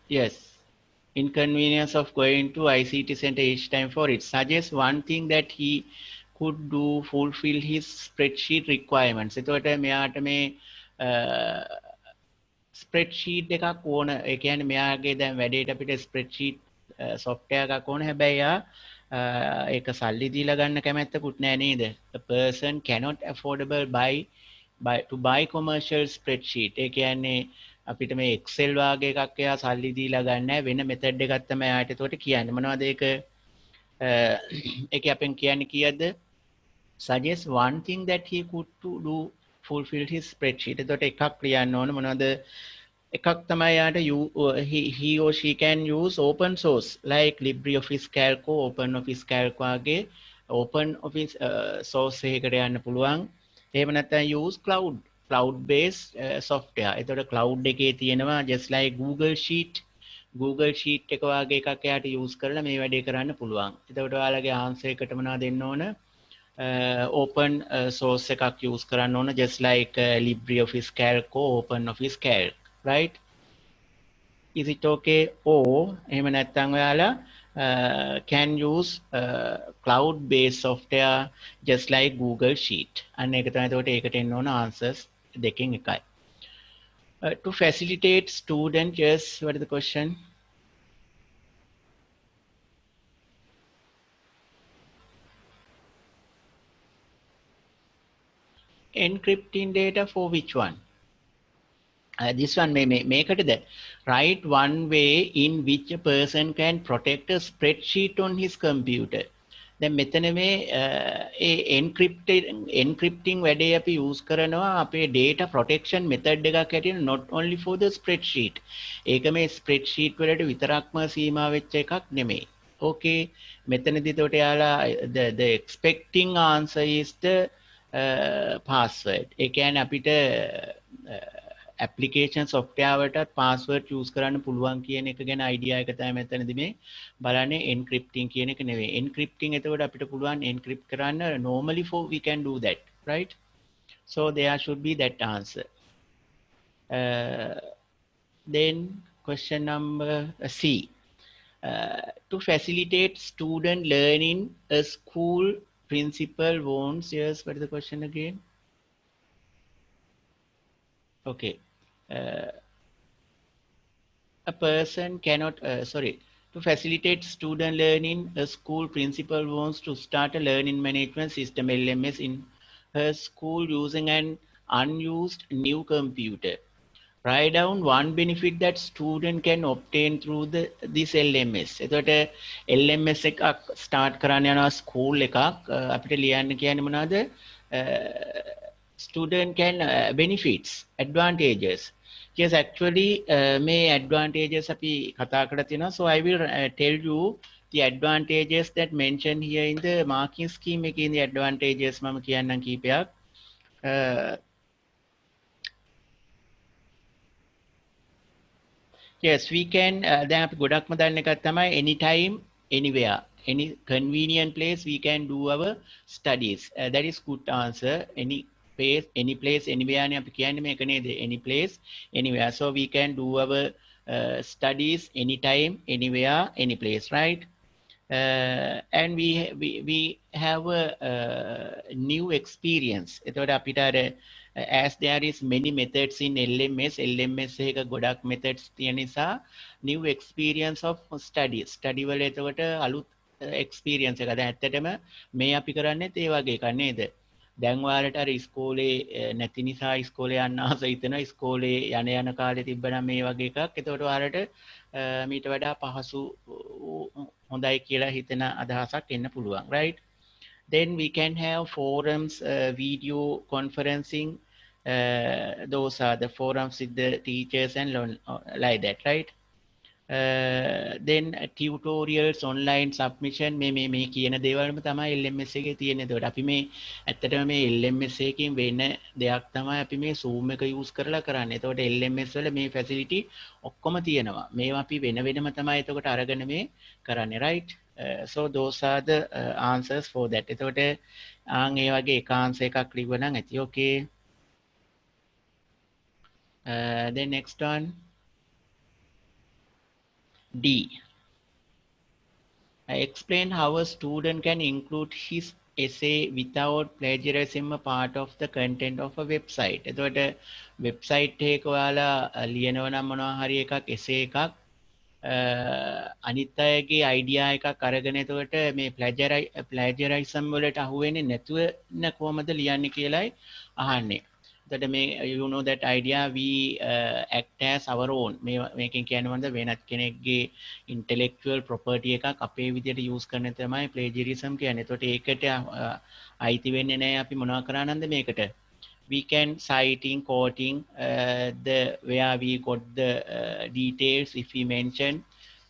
Yes, inconvenience of going to ICT center each time for it. Suggest one thing that he could do fulfill his spreadsheet requirements. එතකොට මෙයාට මේ spreadsheet එකක් ඕන. ඒ කියන්නේ මෙයාගේ දැන් වැඩේට අපිට spreadsheet software එකක් ඕන. හැබැයි යා ඒක සල්ලි දීලා ගන්න කැමැත්තකුත් නෑ නේද? A person cannot affordable to buy commercial spreadsheet. ඒ කියන්නේ අපිට මේ Excel වාගේ එකක් එයා සල්ලි දීලා ගන්න වෙන method එකක් තමයි ආයෙත් එතකොට කියන්නේ. මොනවද ඒක? ඒක අපෙන් කියන්නේ කීයද? Suggest one thing that he could to do fulfill his spreadsheet. එතකොට එකක් ලියන්න ඕන. මොනවද? එකක් තමයි යාට he or she can use open source like LibreOffice Calc, OpenOffice Calc වාගේ OpenOffice source එකකට යන්න පුළුවන්. එහෙම නැත්නම් use cloud based software. එතකොට cloud එකේ තියෙනවා just like Google Sheet එක වගේ එකක් එයාට use කරලා මේ වැඩේ කරන්න පුළුවන්. එතකොට ඔයාලගේ answer එකට මොනවද දෙන්න ඕන? Open source එකක් use කරන්න ඕන just like LibreOffice Calc or OpenOffice Calc, right? Is it okay? Or එහෙම නැත්නම් ඔයාලා can use cloud based software just like Google Sheet. අන්න ඒක තමයි එතකොට ඒකට එන්න ඕන answers දෙකෙන් එකයි. To facilitate student, yes, what is the question? Encrypting data for which one? This one මේකටද? Write one way in which a person can protect a spreadsheet on his computer. දැන් මෙතන මේ ඒ encrypting වැඩේ අපි use කරනවා අපේ data protection method එකක් හැටියට not only for the spreadsheet. ඒක මේ spreadsheet වලට විතරක්ම සීමා වෙච්ච එකක් නෙමෙයි. Okay, මෙතනදී එතකොට යාලා the expecting answer is the password. ඒ කියන්නේ අපිට application software වලට password use කරන්න පුළුවන් කියන එක ගැන idea එක තමයි මෙතනදී මේ බලන්නේ encrypting කියන එක නෙවෙයි. Encrypting එතකොට අපිට පුළුවන් encrypt කරන්න normally for we can do that, right? So there should be that answer. Then question number C. To facilitate student learning, a school principal wants, yes, what is the question again? Okay. A person cannot, to facilitate student learning, a school principal wants to start a learning management system, LMS, in her school using an unused new computer. write down one benefit that student can obtain through this LMS. එතකොට LMS එකක් start කරන්න යනවා school එකක් අපිට ලියන්න කියන්නේ මොනවද? Student can benefits, advantages. Yes, actually මේ advantages අපි කතා කරලා තියෙනවා. So I will tell you the advantages that mentioned here in the marking scheme එකේ the advantages මම කියන්නම් කීපයක්. Yes, we can. දැන් අපි ගොඩක්ම දන්න එකක් තමයි anytime, anywhere, any convenient place we can do our studies. That is good answer. Any place, anywhere නේ අපි කියන්නේ මේක නේද? Any place, anywhere. So we can do our studies anytime, anywhere, any place, right? And we have a new experience. එතකොට අපිට අර as there is many methods in LMS එක ගොඩක් methods තියෙන නිසා new experience of study වල එතකොට අලුත් experience එක. දැන් ඇත්තටම මේ අපි කරන්නේත් ඒ වගේ එකක් නේද? දැන් ඔයාලට අර ඉස්කෝලේ නැති නිසා ඉස්කෝලේ යන්න ආස හිතෙනවා. ඉස්කෝලේ යන කාලේ තිබ්බනම් මේ වගේ එකක්. එතකොට ඔයාලට මීට වඩා පහසු හොඳයි කියලා හිතෙන අදහසක් එන්න පුළුවන්, right? Then we can have forums, video conferencing. Those are the forums with the teachers and like that, right? Then tutorials, online submission මේ කියන දේවල්ම තමයි LMS එකේ තියෙන්නේ. ඒකට අපි මේ ඇත්තටම මේ LMS එකකින් වෙන දෙයක් තමයි අපි මේ Zoom එක use කරලා කරන්නේ. ඒකට LMS වල මේ facility ඔක්කොම තියෙනවා. මේවා අපි වෙනම තමයි ඒකට අරගෙන මේ කරන්නේ, right? So those are the answers for that. ඒකට ඒ වගේ එක answer එකක් ලිව්ව නම් ඇති. Okay. Then next one. D. Explain how a student can include his essay without plagiarism a part of the content of a website. එතකොට website එකක ඔයාලා ලියනවා නම් මොනවා හරි එකක් essay එකක් අනිත් අයගේ idea එකක් අරගෙන එතකොට මේ plagiarism වලට අහු වෙන්නේ නැතුව කොහොමද ලියන්නේ කියලායි අහන්නේ. that you know that idea we act as our own මේකෙන් කියන්නේ මොනවද වෙනත් කෙනෙක්ගේ intellectual property එකක් අපේ විදියට use කරන තමයි plagiarism කියන්නේ. එතකොට ඒකට අයිති වෙන්නේ නැහැ අපි මොනවා කරානන්ද මේකට. We can citing, quoting where we got the details if we mention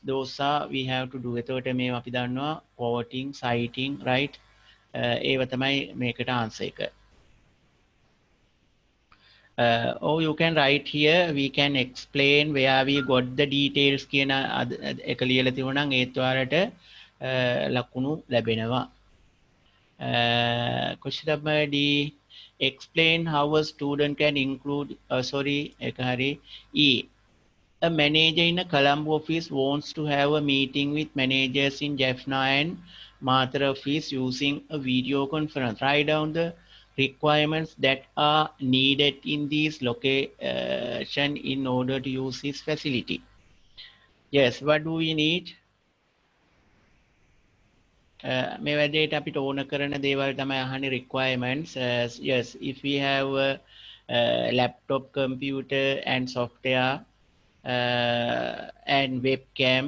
those are we have to do. එතකොට මේ අපි දන්නවා quoting, citing, right? ඒව තමයි මේකට answer එක. Or you can write here we can explain where we got the details කියන එක ලියලා තිබුණා නම් ඒත් ඔයාලට ලකුණු ලැබෙනවා. Question number D. Explain how a student can include එක හරි E. A manager in a Colombo office wants to have a meeting with managers in Jaffna and Mathura office using a video conference. Write down the requirements that are needed in this location in order to use this facility. Yes, what do we need? මේ වැඩේට අපිට ඕන කරන දේවල් තමයි අහන්නේ requirements. Yes, if we have a laptop, computer and software and webcam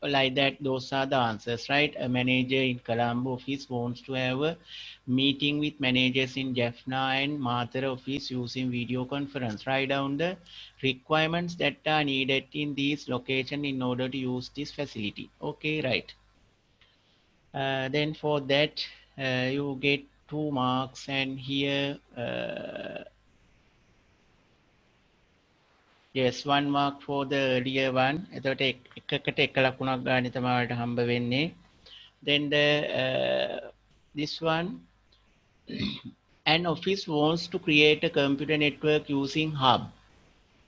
like that, those are the answers, right? A manager in Colombo office wants to have a meeting with managers in Jaffna and Mathura office using video conference. Write down the requirements that are needed in this location in order to use this facility. Okay, right. Then for that you get 2 marks and here yes 1 mark for the earlier one. එතකොට එකකට එක ලකුණක් ගන්න තමයි ඔයාලට හම්බ වෙන්නේ. Then this one an office wants to create a computer network using hub.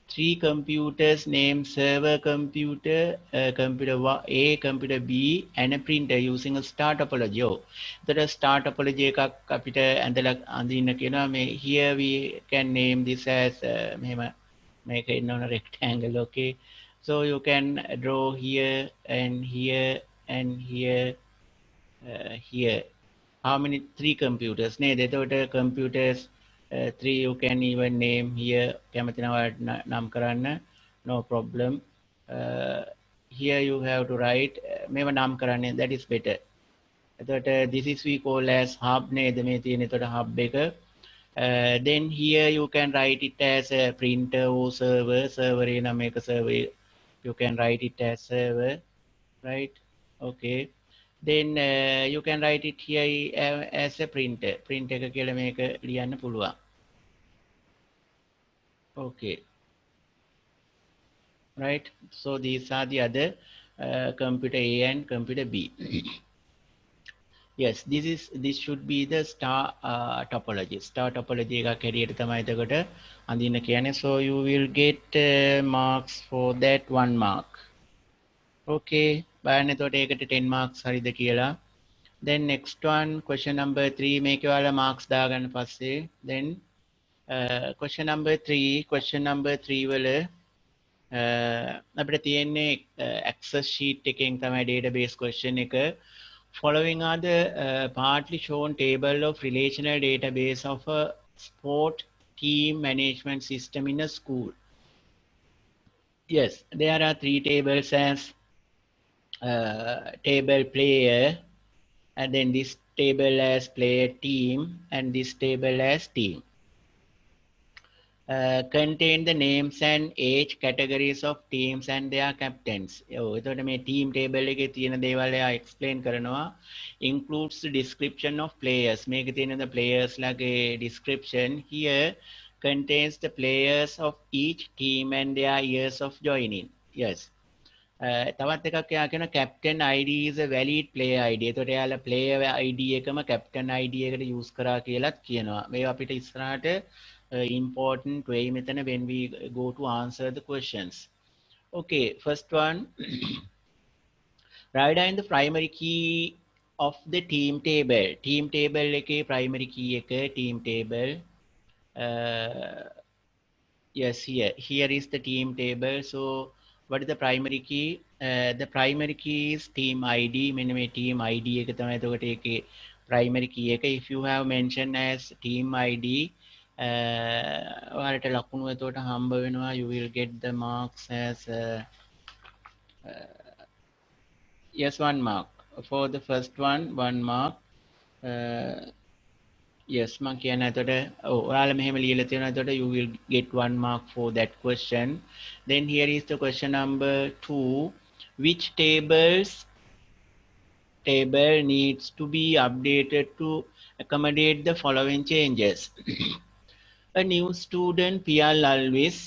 3 computers named server computer, computer A, computer B and a printer using a star topology. The star topology එකක් අපිට ඇඳලා අඳින්න කියනවා. මේ here we can name this as make it on a rectangle. Okay, so you can draw here and here and here here. How many? 3 computers. නේද? එතකොට computers 3 you can even name here kamathina nam karanna, no problem. Here you have to write meva nam karanne, that is better. This is we call as hub neda me tiyena hub එක. Then here you can write it as a printer or server. Server in a make a server. You can write it as server, right? Okay. Then you can write it here as a printer. Printer එක කියලා මේක ලියන්න පුළුවන්. Okay. Right. So these are the other computer A and computer B. Yes, this should be the star topology. Star topology එකක් හැටියට තමයි එතකොට අඳින්න කියන්නේ. So you will get marks for that 1 mark. Okay. බලන්න එතකොට ඒකට 10 marks හරිද කියලා. Then next one, question number 3 මේකේ ඔයාලා marks දාගන්න පස්සේ. Then question number 3 වල අපිට තියෙන්නේ access sheet එකෙන් තමයි database question එක. Following are the partly shown table of relational database of a sport team management system in a school. Yes, there are 3 tables as table player, and then this table as player team, and this table as team. Contain the names and age categories of teams and their captains. එතකොට මේ team table එකේ තියෙන දේවල් එයා explain කරනවා. Includes the description of players. මේකේ තියෙන the players ලගේ description. Here contains the players of each team and their years of joining. Yes. තවත් එකක් එයා කියන captain ID is a valid player ID. එතකොට එයාලා player ID එකම captain ID එකට use කරා කියලාත් කියනවා. මේවා අපිට ඉස්සරහට important way method when we go to answer the questions. Okay, first one. Write down the primary key of the team table. Team table එකේ primary key එක team table. Yes, here is the team table. So what is the primary key? The primary key is team ID. මෙන්න මේ team ID එක තමයි එතකොට ඒකේ primary key එක. If you have mentioned as team ID, ඔයාලට ලකුණු එතකොට හම්බ වෙනවා. You will get the marks as yes, 1 mark for the first one, 1 mark. Yes, මම කියන්නේ එතකොට ඔයාලා මෙහෙම ලියලා තියෙනවා. එතකොට you will get 1 mark for that question. Then here is the question number 2. Which table needs to be updated to accommodate the following changes? A new student, Pial Alvis,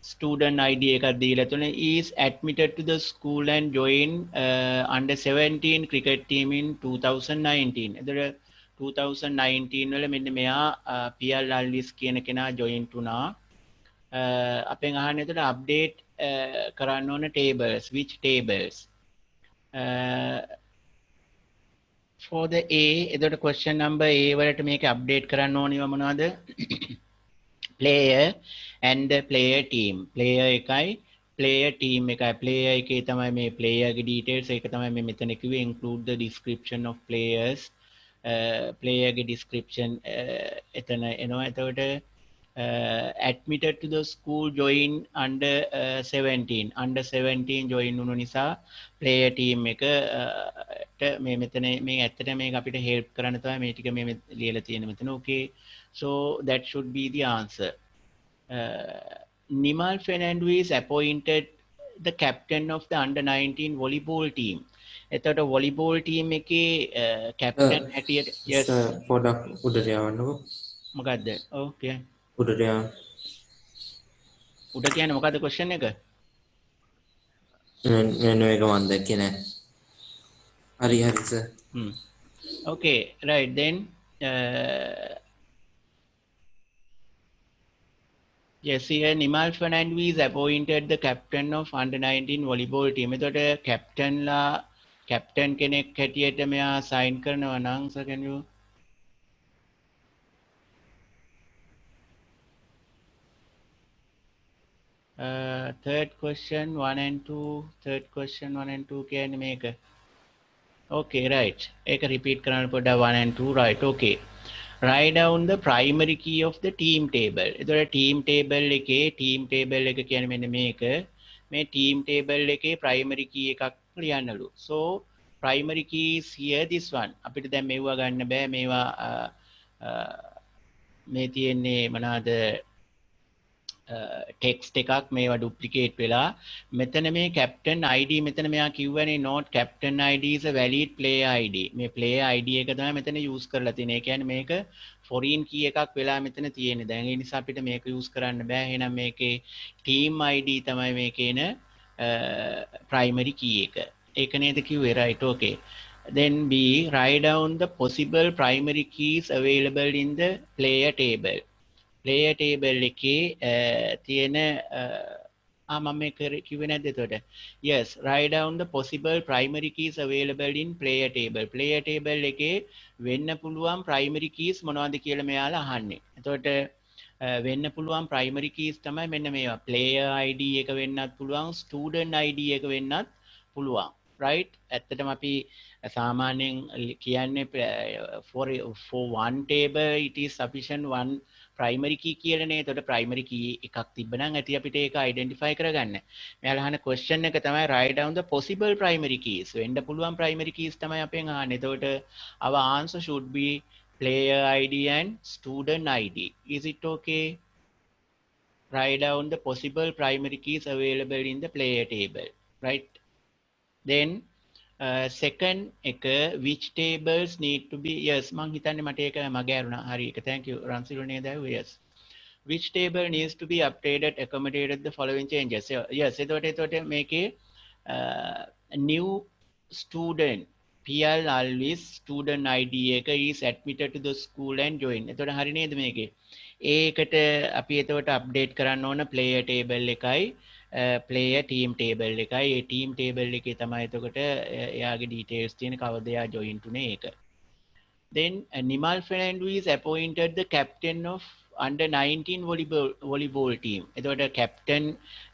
student ID එකක් දීලා තුනේ, is admitted to the school and joined under 17 cricket team in 2019. එතකොට 2019 වල මෙන්න මෙයා Pial Alvis කියන කෙනා join වුණා. අපෙන් අහන්නේ එතකොට update කරන්න ඕන tables. Which tables? For the A, එතකොට question number A වලට මේක update කරන්න ඕනිව මොනවද? Player and the player team. Player එකයි player team එකයි. Player එකේ තමයි මේ player ගේ details ඒක තමයි මේ මෙතන කිව්වේ include the description of players. Player ගේ description එතන එනවා. එතකොට admitted to the school join under 17. Under 17 join වුණු නිසා player team එකට මේ මෙතන මේ ඇත්තට මේක අපිට help කරන්න තමයි මේ ටික මේ ලියලා තියෙන්නේ මෙතන. Okay. So that should be the answer. Nimal Fernandez appointed the captain of the under 19 volleyball team. එතකොට volleyball team එකේ captain හැටියට yes පොඩක් උඩට යවන්නකෝ. මොකද්ද? Okay. උඩට යවන්න. උඩ කියන්නේ මොකද්ද question එක? මෙන්න මේක මම දැක්කේ නෑ. හරි sir. Okay, right then. Yes, here Nimal Fernandez appointed the captain of under 19 volleyball team. එතකොට captain කෙනෙක් හැටියට මෙයා sign කරනවා නම් sir, can you third question 1 and 2 third question 1 and 2 කියන්නේ මේක. Okay, right. ඒක repeat කරන්න පොඩ්ඩක් 1 and 2, right. Okay. write down the primary key of the team table. එතකොට team table එක කියන්නේ මෙන්න මේක. මේ team table එකේ primary key එකක් ලියන්නලු. So primary key is here this one. අපිට දැන් මෙවුවා ගන්න බෑ. මේවා මේ තියෙන්නේ මොනවාද ටෙක්ස්ට් එකක් මේවා ඩුප්ලිකේට් වෙලා මෙතන මේ captain id මෙතන මෙයා කිව්වනේ not captain id is a valid player id මේ player id එක තමයි මෙතන use කරලා තියෙන්නේ. ඒ කියන්නේ මේක foreign key එකක් වෙලා මෙතන තියෙන්නේ. දැන් ඒ නිසා අපිට මේක use කරන්න බෑ. එහෙනම් මේකේ team id තමයි මේකේ එන primary key එක. ඒක නේද කිව්වේ right? Okay. Then B, write down the possible primary keys available in the player table. Player table එකේ තියෙන මම මේක කිව්වේ නැද්ද එතකොට? Yes, write down the possible primary keys available in player table. Player table එකේ වෙන්න පුළුවන් primary keys මොනවද කියලා මෙයාලා අහන්නේ. එතකොට වෙන්න පුළුවන් primary keys තමයි මෙන්න මේවා. player id එක වෙන්නත් පුළුවන්, student id එක වෙන්නත් පුළුවන්. right? ඇත්තටම අපි සාමාන්‍යයෙන් කියන්නේ for one table it is sufficient one primary key කියලානේ. එතකොට primary key එකක් තිබ්බනම් ඇති අපිට ඒක identify කරගන්න. මෙයාලා අහන question එක තමයි write down the possible primary keys. වෙන්න පුළුවන් primary keys තමයි අපෙන් අහන්නේ. එතකොට our answer should be player id and student id. Is it okay? Write down the possible primary keys available in the player table. Right? Then second එක which tables need to be yes මං හිතන්නේ මට ඒක මග ඇරුණා. හරි ඒක thank you රන්සිලු නේද? yes. Which table needs to be updated accommodated the following changes? yes එතකොට මේකේ new student PL always student id එක is admitted to the school and join. එතකොට හරි නේද මේකේ? ඒකට අපි එතකොට update කරන්න ඕන player table එකයි player team table එකයි. ඒ team table එකේ තමයි එතකොට එයාගේ details තියෙන කවද එයා join තුනේ ඒක. Then Nimal Fernando is appointed the captain of under 19 volleyball team. එතකොට captain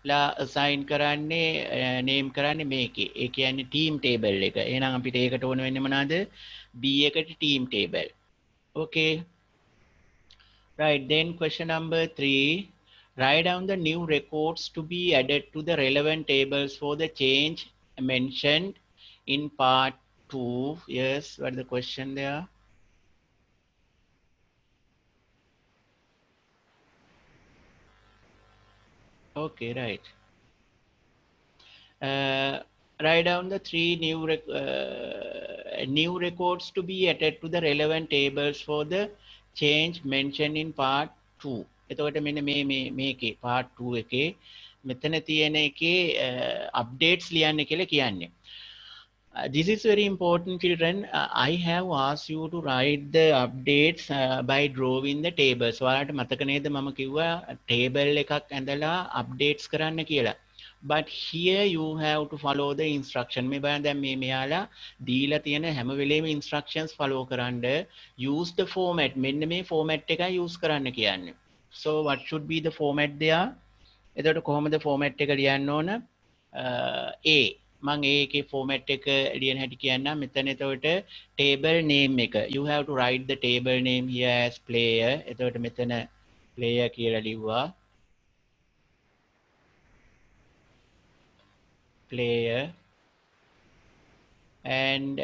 ලා assign කරන්නේ name කරන්නේ මේකේ. ඒ කියන්නේ team table එක. එහෙනම් අපිට ඒකට ඕන වෙන්නේ මොනවාද? B එකට team table. Okay. Right, then question number 3. Write down the new records to be added to the relevant tables for the change mentioned in part 2. Yes, what is the question there? Okay, right. Write down the 3 new records to be added to the relevant tables for the change mentioned in part 2. එතකොට මෙන්න මේකේ part 2 එකේ මෙතන තියෙන එකේ updates ලියන්න කියලා කියන්නේ. This is very important, children. I have asked you to write the updates by drawing the tables. ඔයාලට මතක නේද මම කිව්වා table එකක් ඇඳලා updates කරන්න කියලා. But here you have to follow the instruction. මේ බලන්න දැන් මේ මෙයාලා දීලා තියෙන හැම වෙලේම instructions follow කරන්න. Use the format. මෙන්න මේ format එකයි use කරන්න කියන්නේ. So what should be the format there? එතකොට කොහොමද format එක ලියන්න ඕන? A මම A එකේ format එක ලියන හැටි කියන්නම්. මෙතන එතකොට table name එක. You have to write the table name here as player. එතකොට මෙතන player කියලා ලිව්වා. Player. And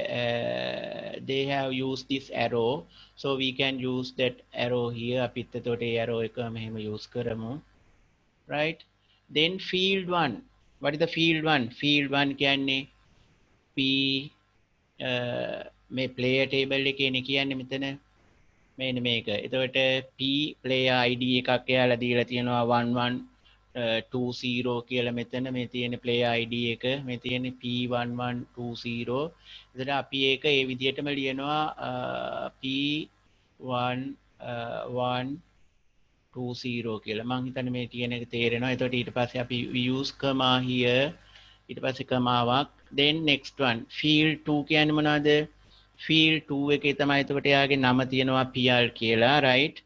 they have used this arrow, so we can use that arrow here. අපිත් එතකොට ඒ arrow එක මෙහෙම use කරමු. Right? Then field 1. What is the field 1? Field 1 කියන්නේ P මේ player table එකේනේ කියන්නේ මෙතන මෙන්න මේක. එතකොට P player ID එකක් එයාලා දීලා තියෙනවා 1120 කියලා මෙතන මේ තියෙන player ID එක මේ තියෙන P1120. එතකොට අපි ඒක ඒ විදිහටම ලියනවා P1120 කියලා. මම හිතන්නේ මේ තියෙන එක තේරෙනවා. එතකොට ඊට පස්සේ අපි we use comma here. ඊට පස්සේ කමාවක්. Then next one field 2 කියන්නේ මොනවද? field 2 එකේ තමයි එතකොට එයාගේ නම තියෙනවා PL කියලා. right?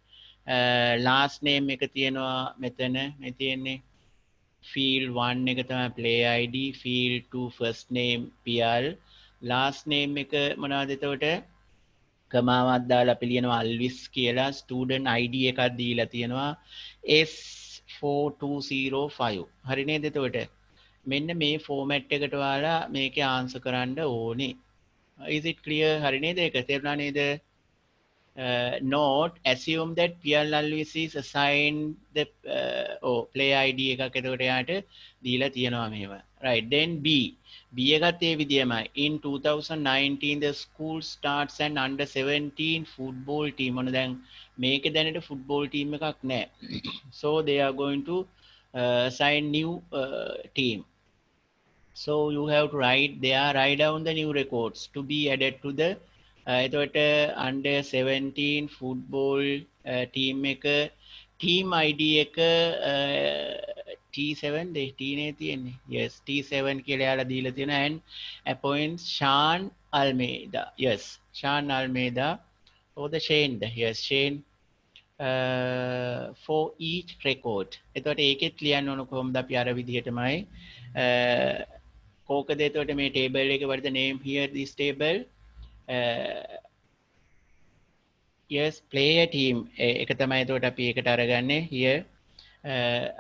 last name එක තියෙනවා මෙතන මේ තියෙන්නේ field 1 එක තමයි player id, field 2 first name PL, last name එක මොනවද එතකොට කමාවක් දාලා අපි ලියනවා අල්විස් කියලා ස්ටුඩන්ට් ID එකක් දීලා තියෙනවා S4205 හරි නේද එතකොට මෙන්න මේ ෆෝමැට් එකට ඔයාලා මේකේ ආන්සර් කරන්න ඕනේ is it clear හරි නේද ඒක තේරුණා නේද note assume that Pierre Alvis is assigned the play ID එකක් එතකොට යාට දීලා තියෙනවා මේව right then B එකත් ඒ විදියමයි in 2019 the school starts an under 17 football team මොන දැන් මේකේ දැනට football team එකක් නැහැ so they are going to assign new team so you have to write down the new records to be added to the එතකොට under 17 football team එක team ID එක T7 T නේ තියෙන්නේ yes T7 කියලා යාලා දීලා තියෙනවා and appoints Sean Almeida yes Sean Almeida or the Shane yes Shane for each record එතකොට ඒකෙත් ලියන්න ඕන කොහොමද අපි අර විදිහටමයි කෝකද එතකොට මේ table එකේ what is the name here this table yes player team එක තමයි එතකොට අපි ඒකට අරගන්නේ here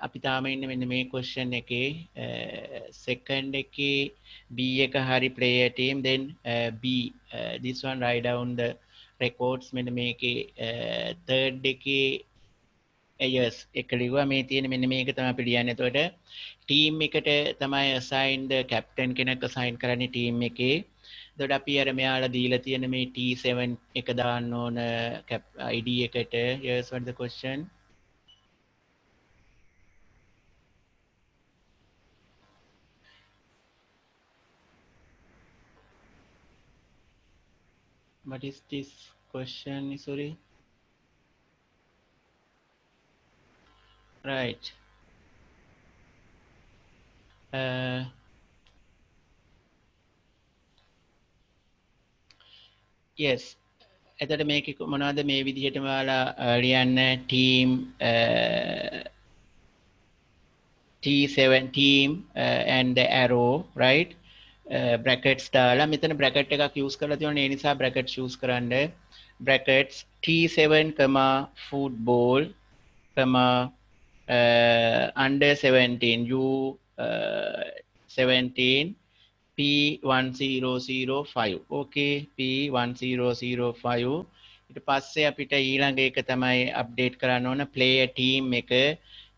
අපි තාම ඉන්නේ මෙන්න මේ question එකේ second එකේ B එක හරි player team then B this one write down the records මෙන්න මේකේ third එකේ yes එක ලිව්වා මේ තියෙන මෙන්න මේක තමයි අපි ලියන්නේ එතකොට team එකට තමයි assign the captain කෙනෙක් assign කරන්නේ team එකේ එතකොට අපි අර මෙයාලා දීලා තියෙන මේ T7 එක දාන්න ඕන ID එකට yes what is the question what is this question sorry right yes එතකොට මේක මොනවද මේ විදිහටම ඔයාලා ලියන්න team T7 team and the arrow right brackets දාලා මෙතන bracket එකක් use කරලා තියෙනවා ඒ නිසා brackets use කරන්න brackets T7, football, under 17 U17 P1005 okay P1005 ඊට පස්සේ අපිට ඊළඟ එක තමයි අප්ඩේට් කරන්න ඕන player team එක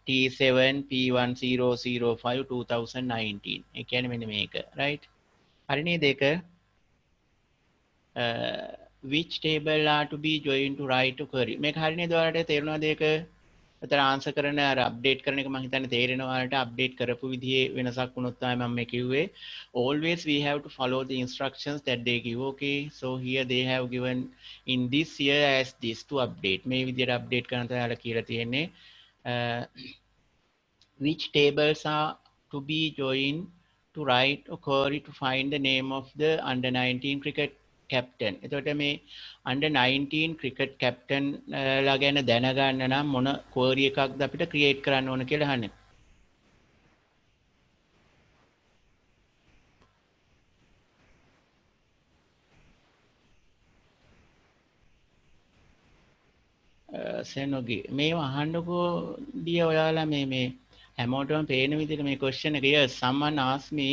T7 P1005 2019 ඒ කියන්නේ මෙන්න මේක right හරි නේද ඒක which table are to be joined to write to query මේක හරි නේද ඔයාලට තේරුණාද ඒක අතන ආන්සර් කරන අර අප්ඩේට් කරන එක මම හිතන්නේ තේරෙනවා ඔයාලට අප්ඩේට් කරපු විදිහේ වෙනසක් වුණොත් තමයි මම මේ කිව්වේ always we have to follow the instructions that they give okay so here they have given in this year as this to update මේ විදිහට අප්ඩේට් කරන තමයි ඔයාලා කියලා තියෙන්නේ which tables are to be joined to write a query to find the name of the under 19 cricket captain එතකොට මේ under 19 cricket captain ලා ගැන දැනගන්න නම් මොන query එකක්ද අපිට create කරන්න ඕන කියලා අහන්නේ සෙනෝගේ මේව අහන්නකෝ දිය ඔයාලා මේ හැමෝටම පේන විදිහට මේ question එක yes someone asked me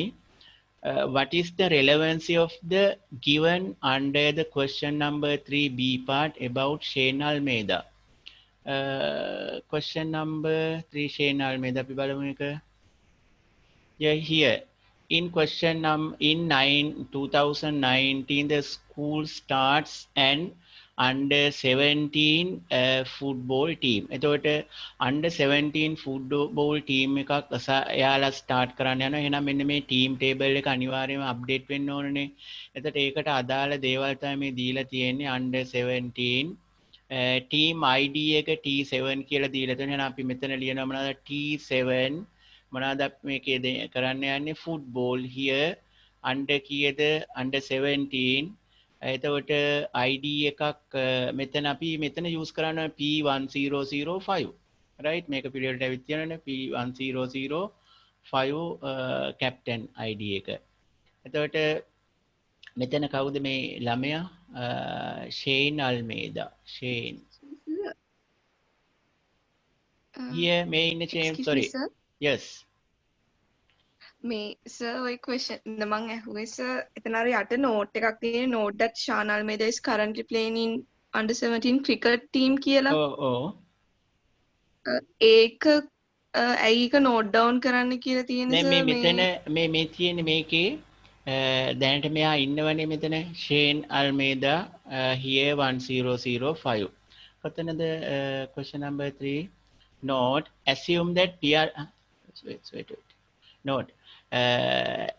what is the relevancy of the given under the question number 3b part about Shane Almeida question number 3 Shane Almeida අපි බලමු එක yeah here in question in 2019 the school starts and under 17 football team එතකොට under 17 football team එකක් එයාලා start කරන්න යනවා එහෙනම් මෙන්න මේ team table එක අනිවාර්යයෙන්ම update වෙන්න ඕනනේ එතකොට ඒකට අදාළ දේවල් තමයි මේ දීලා තියෙන්නේ under 17 team ID එක T7 කියලා දීලා තියෙනවා එහෙනම් අපි මෙතන ලියනවා මොනවද T7 මොනවද අපි මේකේ කරන්න යන්නේ football here under කීයද under 17 එතකොට ID එකක් මෙතන අපි මෙතන use කරනවා P1005 right මේක පිළිවෙලට ඇවිත් තියෙනනේ P1005 captain ID එක එතකොට මෙතන කවුද මේ ළමයා Shane Almeida. Shane. Uh, Here, may in the chain. excuse me, Sorry. sir. Yes. මේ sir ඔය question මම ඇහුවේ sir එතන අර යට note එකක් තියෙන note that Sean Almeida is currently playing in under 17 cricket team කියලා. Oh. ඒක ඇයි ඒක note down කරන්න කියලා තියෙන දැන් sir මේ මෙතන මේ තියෙන්නේ මේකේ දැනට මෙයා ඉන්නවනේ මෙතන Shane Almeida here 1005. කොතනද question number 3? Note, assume that PR wait. Note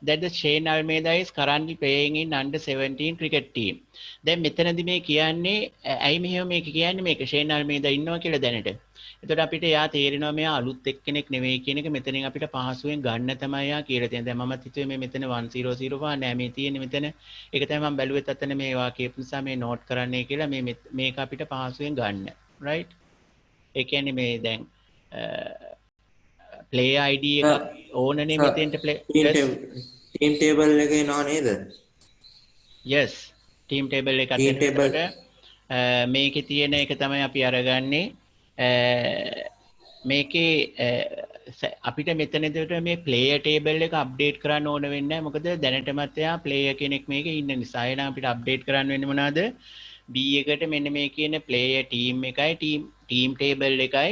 that the Shane Almeida is currently playing in under 17 cricket team. දැන් මෙතනදි මේ කියන්නේ ඇයි මෙහෙම මේක කියන්නේ මේක Shane Almeida ඉන්නවා කියලා දැනට. එතකොට අපිට යා තේරෙනවා මෙයා අලුත් එක්කෙනෙක් නෙවෙයි කියන එක මෙතනින් අපිට පහසුවෙන් ගන්න තමයි යා කියලා තියෙනවා. දැන් මමත් හිතුවේ මේ මෙතන 1005 නෑ මේ තියෙන්නේ මෙතන. ඒක තමයි මම බැලුවෙත් අතන මේ වාක්‍යය නිසා මේ නෝට් කරන්නේ කියලා මේක අපිට පහසුවෙන් ගන්න. right? ඒ කියන්නේ මේ දැන් play ID එක ඕනනේ මෙතෙන්ට play team table එකේ නෝ නේද? yes team table එක අතට මේකේ තියෙන එක තමයි අපි අරගන්නේ මේකේ අපිට මෙතනදිට මේ player table එක update කරන්න ඕන වෙන්නේ නැහැ මොකද දැනටමත් එයා player කෙනෙක් මේකේ ඉන්න නිසා එහෙනම් අපිට update කරන්න වෙන්නේ මොනවාද B එකට මෙන්න මේ කියන player team එකයි team table එකයි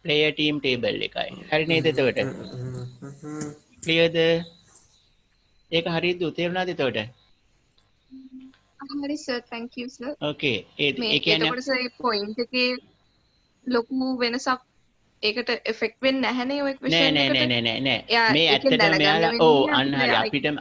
player team table එකයි හරි නේද එතකොට clearද ඒක හරියද තේරුණාද එතකොට හරි sir thank you sir okay ඒ කියන්නේ එතකොට sir මේ point එකේ ලොකු වෙනසක් ඒකට effect වෙන්නේ නැහැනේ ඔය question එකට නෑ මේ ඇත්තටම මෙයාලා අන්න හරි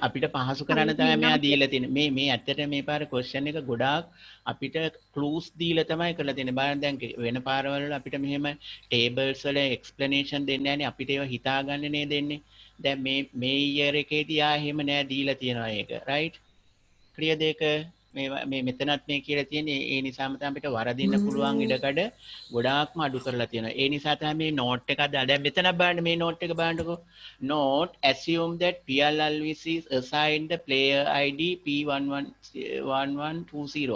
අපිට පහසු කරන්න තමයි මෙයා දීලා තියෙන්නේ මේ ඇත්තටම මේ පාර question එක ගොඩාක් අපිට clues දීලා තමයි කරලා තියෙන්නේ බලන්න දැන් වෙන පාරවල වල අපිට මෙහෙම tables වල explanation දෙන්නේ නැහැනේ අපිට ඒවා හිතාගන්න නේ දෙන්නේ දැන් මේ year එකේදී එහෙම නෑ දීලා තියෙනවා ඒක right clear දෙක මේ මෙතනත් මේ කියලා තියෙන්නේ ඒ නිසාම තමයි අපිට වරදින්න පුළුවන් ඉඩකඩ ගොඩාක්ම අඩු කරලා තියෙනවා. ඒ නිසා තමයි මේ note එක දැන් මෙතන බලන්න මේ note එක බලන්නකෝ. Note assume that PL Alvis is assigned the player ID P111120.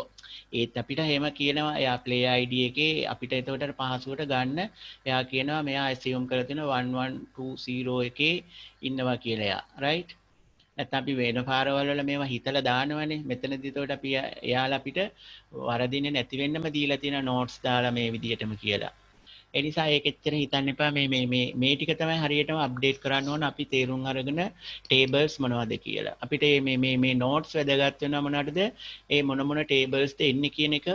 ඒත් අපිට එහෙම කියනවා එයා player ID එකේ අපිට එතකොට පහසුවට ගන්න එයා කියනවා මෙයා assume කරලා තියෙනවා 1120 එකේ ඉන්නවා කියලා එයා. right? නැත්නම් අපි වෙන පාරවල් වල මේවා හිතලා දානවනේ මෙතනදී එතකොට අපි එයාලා අපිට වරදින්නේ නැති වෙන්නම දීලා තියෙන නෝට්ස් දාලා මේ විදිහටම කියලා. ඒ නිසා ඒක එච්චර හිතන්න එපා මේ ටික තමයි හරියටම අප්ඩේට් කරන්න ඕන අපි තේරුම් අරගෙන ටේබල්ස් මොනවද කියලා. අපිට මේ නෝට්ස් වැදගත් වෙනවා මොනවටද? ඒ මොන ටේබල්ස්ද එන්නේ කියන එක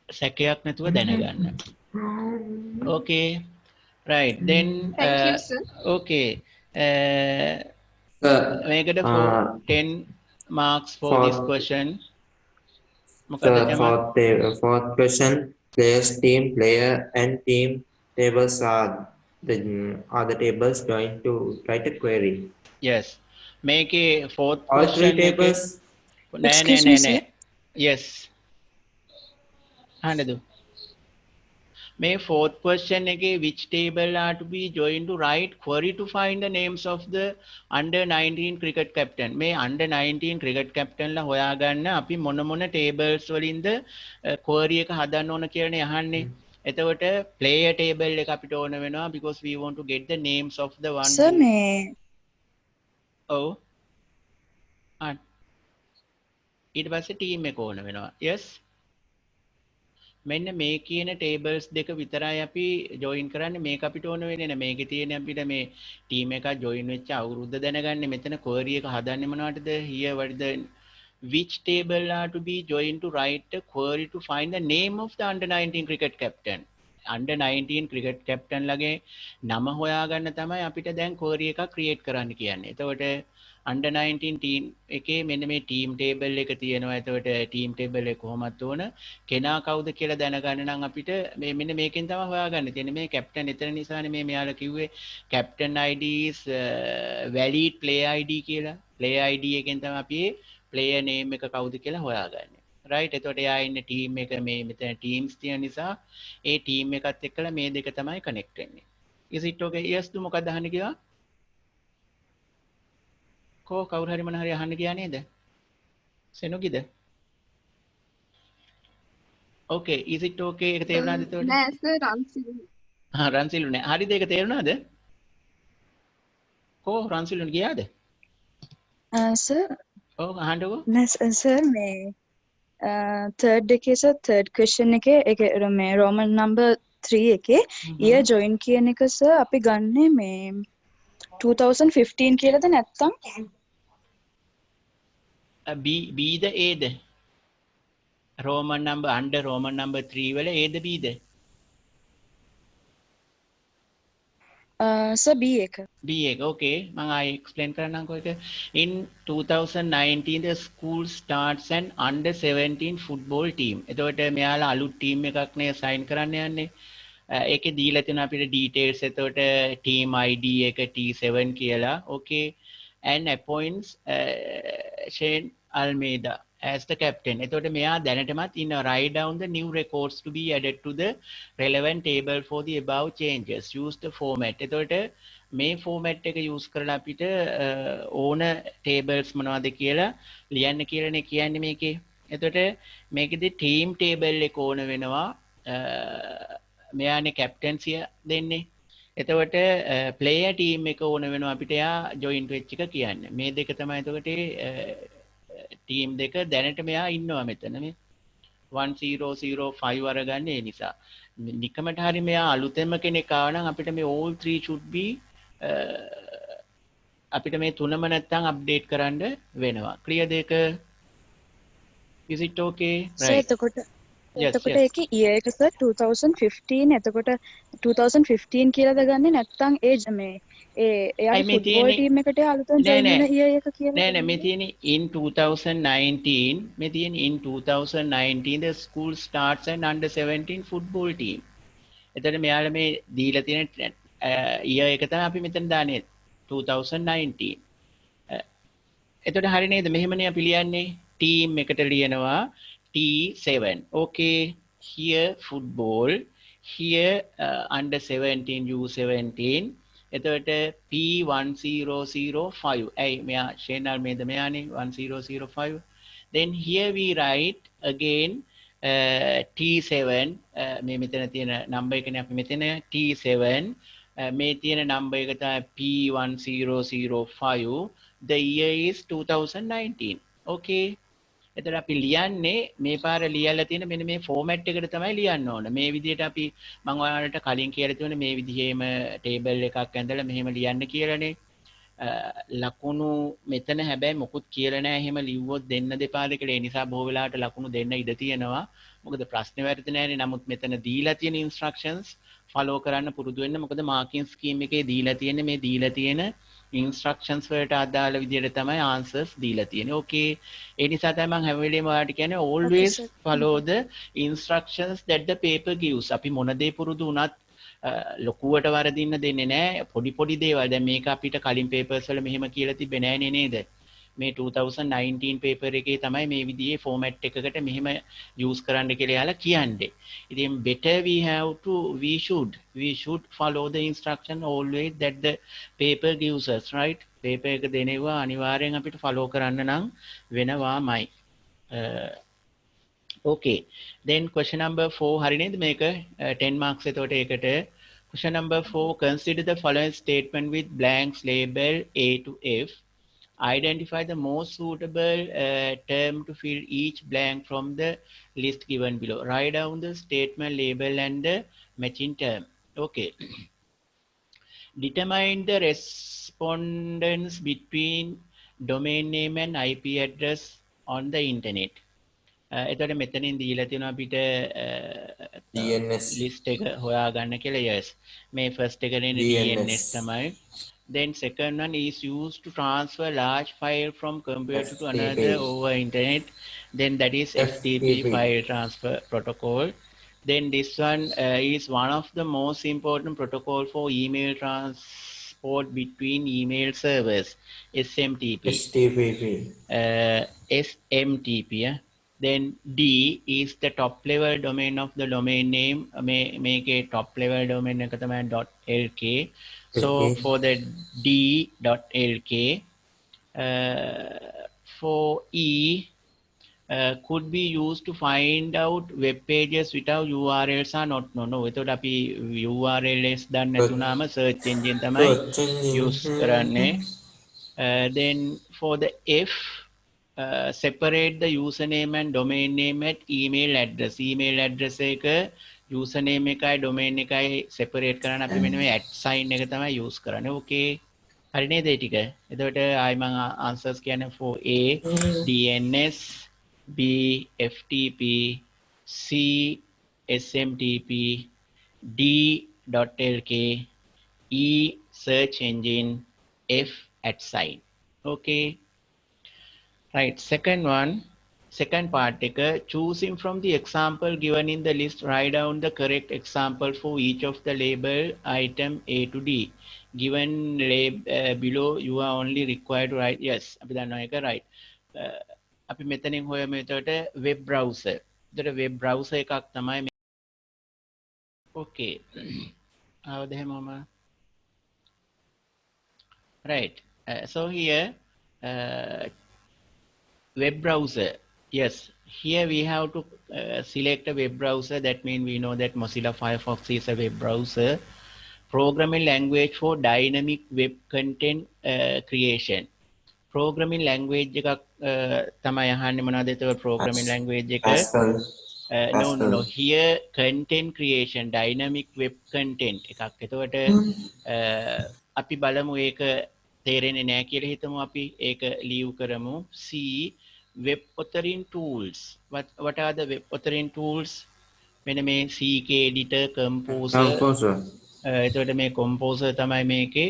සැකයක් නැතුව දැනගන්න. Okay. Right. Then thank you sir. Okay. Make it 10 marks for this question. Fourth question. Players, team, player, and team tables are the tables going to write a query. Yes. Make a fourth all question. Three tables. No. Yes. Handadu. May fourth question again, which table are to be joined to write query to find the names of the under 19 cricket captain. May under 19 cricket captain la hoya ganna api මොන tables වලින්ද query එක හදන්න ඕන කියලානේ අහන්නේ. එතකොට player table එක අපිට ඕන වෙනවා because we want to get the names of the one. Sir me. Oh. ඊට පස්සේ team එක ඕන වෙනවා. Yes. මෙන්න මේ කියන tables දෙක විතරයි අපි join කරන්නේ මේක අපිට ඕන වෙන්නේ නැහැ මේකේ තියෙන අපිට මේ team එක join වෙච්ච අවුරුද්ද දැනගන්න මෙතන query එක හදන්නේ මොනවටද here what is the which table are to be joined to write a query to find the name of the under 19 cricket captain under 19 cricket captain ලගේ නම හොයාගන්න තමයි අපිට දැන් query එකක් create කරන්න කියන්නේ එතකොට under 19 team එකේ මෙන්න මේ team table එක තියෙනවා. එතකොට team table එක කොහොමද ඕන? කෙනා කවුද කියලා දැනගන්න නම් අපිට මේ මෙන්න මේකෙන් තමයි හොයාගන්න තියෙන්නේ. මේ captain එතන නිසානේ මේ මෙයාලා කිව්වේ captain ID is valid player ID කියලා. player ID එකෙන් තමයි අපි player name එක කවුද කියලා හොයාගන්නේ. right? එතකොට එයා ඉන්නේ team එක මේ මෙතන teams තියෙන නිසා ඒ team එකත් එක්කලා මේ දෙක තමයි connect වෙන්නේ. is it okay? yes du මොකක්ද අහන්නේ කියලා? කවුරු හරි මොන හරි අහන්න ගියා නේද? සෙනුගිද? Okay, is it okay? ඒක තේරුණාද එතකොට? නෑ සර් රන්සිල්. රන්සිලු නෑ. හරිද ඒක තේරුණාද? රන්සිලු ගියාද? සර් ඔව් අහන්නකෝ. නෑ සර් මේ third එකේ සර් third question එකේ ඒක මේ Roman number 3 එකේ year join කියන එක සර් අපි ගන්නෙ මේ 2015 කියලාද නැත්නම් B the A the? Roman number under Roman number 3 වල A ද B ද? සර් B එක. B එක. Okay. මම ආයෙ explain කරන්නම්කෝ ඒක. In 2019 the school starts an under 17 football team. එතකොට මෙයාලා අලුත් team එකක් නේ sign කරන්න යන්නේ. ඒකේ දීලා තියෙන අපිට details එතකොට team ID එක T7 කියලා. Okay. And appoints Shane Almeida as the captain. එතකොට මෙයා දැනටමත් ඉන්න write down the new records to be added to the relevant table for the above changes. Use the format. එතකොට මේ format එක use කරලා අපිට ඕන tables මොනවද කියලා ලියන්න කියලානේ කියන්නේ මේකේ. එතකොට මේකෙදි team table එක ඕන වෙනවා. මෙයානේ captaincy දෙන්නේ. එතකොට player team එක ඕන වෙනවා අපිට යා join වෙච්ච එක කියන්න. මේ දෙක තමයි එතකොට team දෙක දැනට මෙයා ඉන්නවා මෙතන මේ 1005 අරගන්න ඒ නිසා. නිකමට හරි මෙයා අලුතෙන්ම කෙනෙක් ආව නම් අපිට මේ all three should be අපිට මේ තුනම නැත්තම් අප්ඩේට් කරන්න වෙනවා. ක්ලියර් දෙක? is it okay? right. එතකොට ඒකේ year එක සර් 2015 එතකොට 2015 කියලාද ගන්නෙ නැත්නම් ඒ මේ එයාගේ ෆුට්බෝල් ටීම් එකට අලුතෙන් ජොයින් වෙන year එක කියලා නෑ මේ තියෙන්නේ in 2019 මේ තියෙන්නේ in 2019 the school starts an under 17 football team. එතකොට මෙයාලා මේ දීලා තියෙන year එක තමයි අපි මෙතන දාන්නේ 2019. එතකොට හරි නේද? මෙහෙමනේ අපි ලියන්නේ team එකට ලියනවා T7. Okay, here football, here under 17 U17. එතකොට P1005. ඇයි මෙයා ෂේනල් මේද මෙයානේ 1005. Then here we write again T7. මේ මෙතන තියෙන number එකනේ අපි මෙතන T7. මේ තියෙන number එක තමයි P1005. The year is 2019. Okay. එතකොට අපි ලියන්නේ මේ පාර ලියලා තියෙන මෙන්න මේ ෆෝමැට් එකට තමයි ලියන්න ඕන. මේ විදිහට අපි මම ඔයාලට කලින් කියලා තිබුණේ මේ විදිහේම ටේබල් එකක් ඇඳලා මෙහෙම ලියන්න කියලානේ. ලකුණු මෙතන හැබැයි මොකුත් කියලා නැහැ. එහෙම ලිව්වොත් දෙන්න දෙපාද කියලා. ඒ නිසා බොහෝ වෙලාවට ලකුණු දෙන්න ඉඩ තියෙනවා. මොකද ප්‍රශ්නේ වැරදි නැහැනේ. නමුත් මෙතන දීලා තියෙන ඉන්ස්ට්‍රක්ෂන්ස් ෆලෝ කරන්න පුරුදු වෙන්න. මොකද මාකින් ස්කීම් එකේ දීලා තියෙන්නේ මේ දීලා තියෙන instructions වලට අදාළ විදිහට තමයි answers දීලා තියෙන්නේ. Okay. ඒ නිසා තමයි මම හැම වෙලේම ඔයාලට කියන්නේ always follow the instructions that the paper gives. අපි මොන දේ පුරුදු වුණත් ලොකුවට වරදින්න දෙන්නේ නැහැ. පොඩි පොඩි දේවල්. දැන් මේක අපිට කලින් papers වල මෙහෙම කියලා තිබ්බේ නෑනේ නේද? මේ 2019 paper එකේ තමයි මේ විදිහේ format එකකට මෙහෙම use කරන්න කියලා යාලා කියන්නේ. ඉතින් better we should follow the instruction always that the paper gives us, right? paper එක දෙනවා අනිවාර්යෙන් අපිට follow කරන්න නම් වෙනවාමයි. Okay. Then question number 4 හරි නේද මේක 10 marks එතකොට ඒකට. question number 4, consider the following statement with blanks label A to F. Identify the most suitable term to fill each blank from the list given below. Write down the statement label and the matching term. Okay. Determine the respondents between domain name and IP address on the internet. එතකොට මෙතනින් දීලා තියෙනවා අපිට DNS list එක හොයාගන්න කියලා. yes. මේ first එකනේ DNS තමයි. Then second one is used to transfer large file from computer to another over internet. Then that is FTP file transfer protocol. Then this one is one of the most important protocol for email transport between email servers. SMTP. SMTP. Then D is the top level domain of the domain name. Make a top level domain .lk. So for the D.lk, for E, could be used to find out web pages without URLs are not no එතකොට අපි URLs දන්නේ නැතුණාම search engine තමයි use කරන්නේ. Then for the F, separate the username and domain name at email address. Email address එක username එකයි domain එකයි separate කරන්න අපි මෙන්න මේ @ එක තමයි use කරන්නේ. Okay. හරි නේද ඒ ටික? එතකොට ආයි මම answers කියන්නේ for A DNS, B FTP, C SMTP, D .lk, E search engine, F @. Okay. Right. Second part, choosing from the example given in the list, write down the correct example for each of the label item A to D. Given below, you are only required to write yes. අපි දන්නවා ඒක right. අපි මෙතනින් හොයමු එතකොට web browser. එතකොට web browser එකක් තමයි මේ. Okay. ආවද හැමෝම? Right. So here web browser. Yes, here we have to select a web browser. That means we know that Mozilla Firefox is a web browser. Programming language for dynamic web content creation. Programming language එකක් තමයි අහන්නේ මොනවද ඒතකොට programming language එක no here content creation dynamic web content එකක්. එතකොට අපි බලමු ඒක තේරෙන්නේ නැහැ කියලා හිතමු අපි ඒක leave කරමු. C web authoring tools. What are the web authoring tools? මෙන්න මේ CK editor, composer. එතකොට මේ composer තමයි මේකේ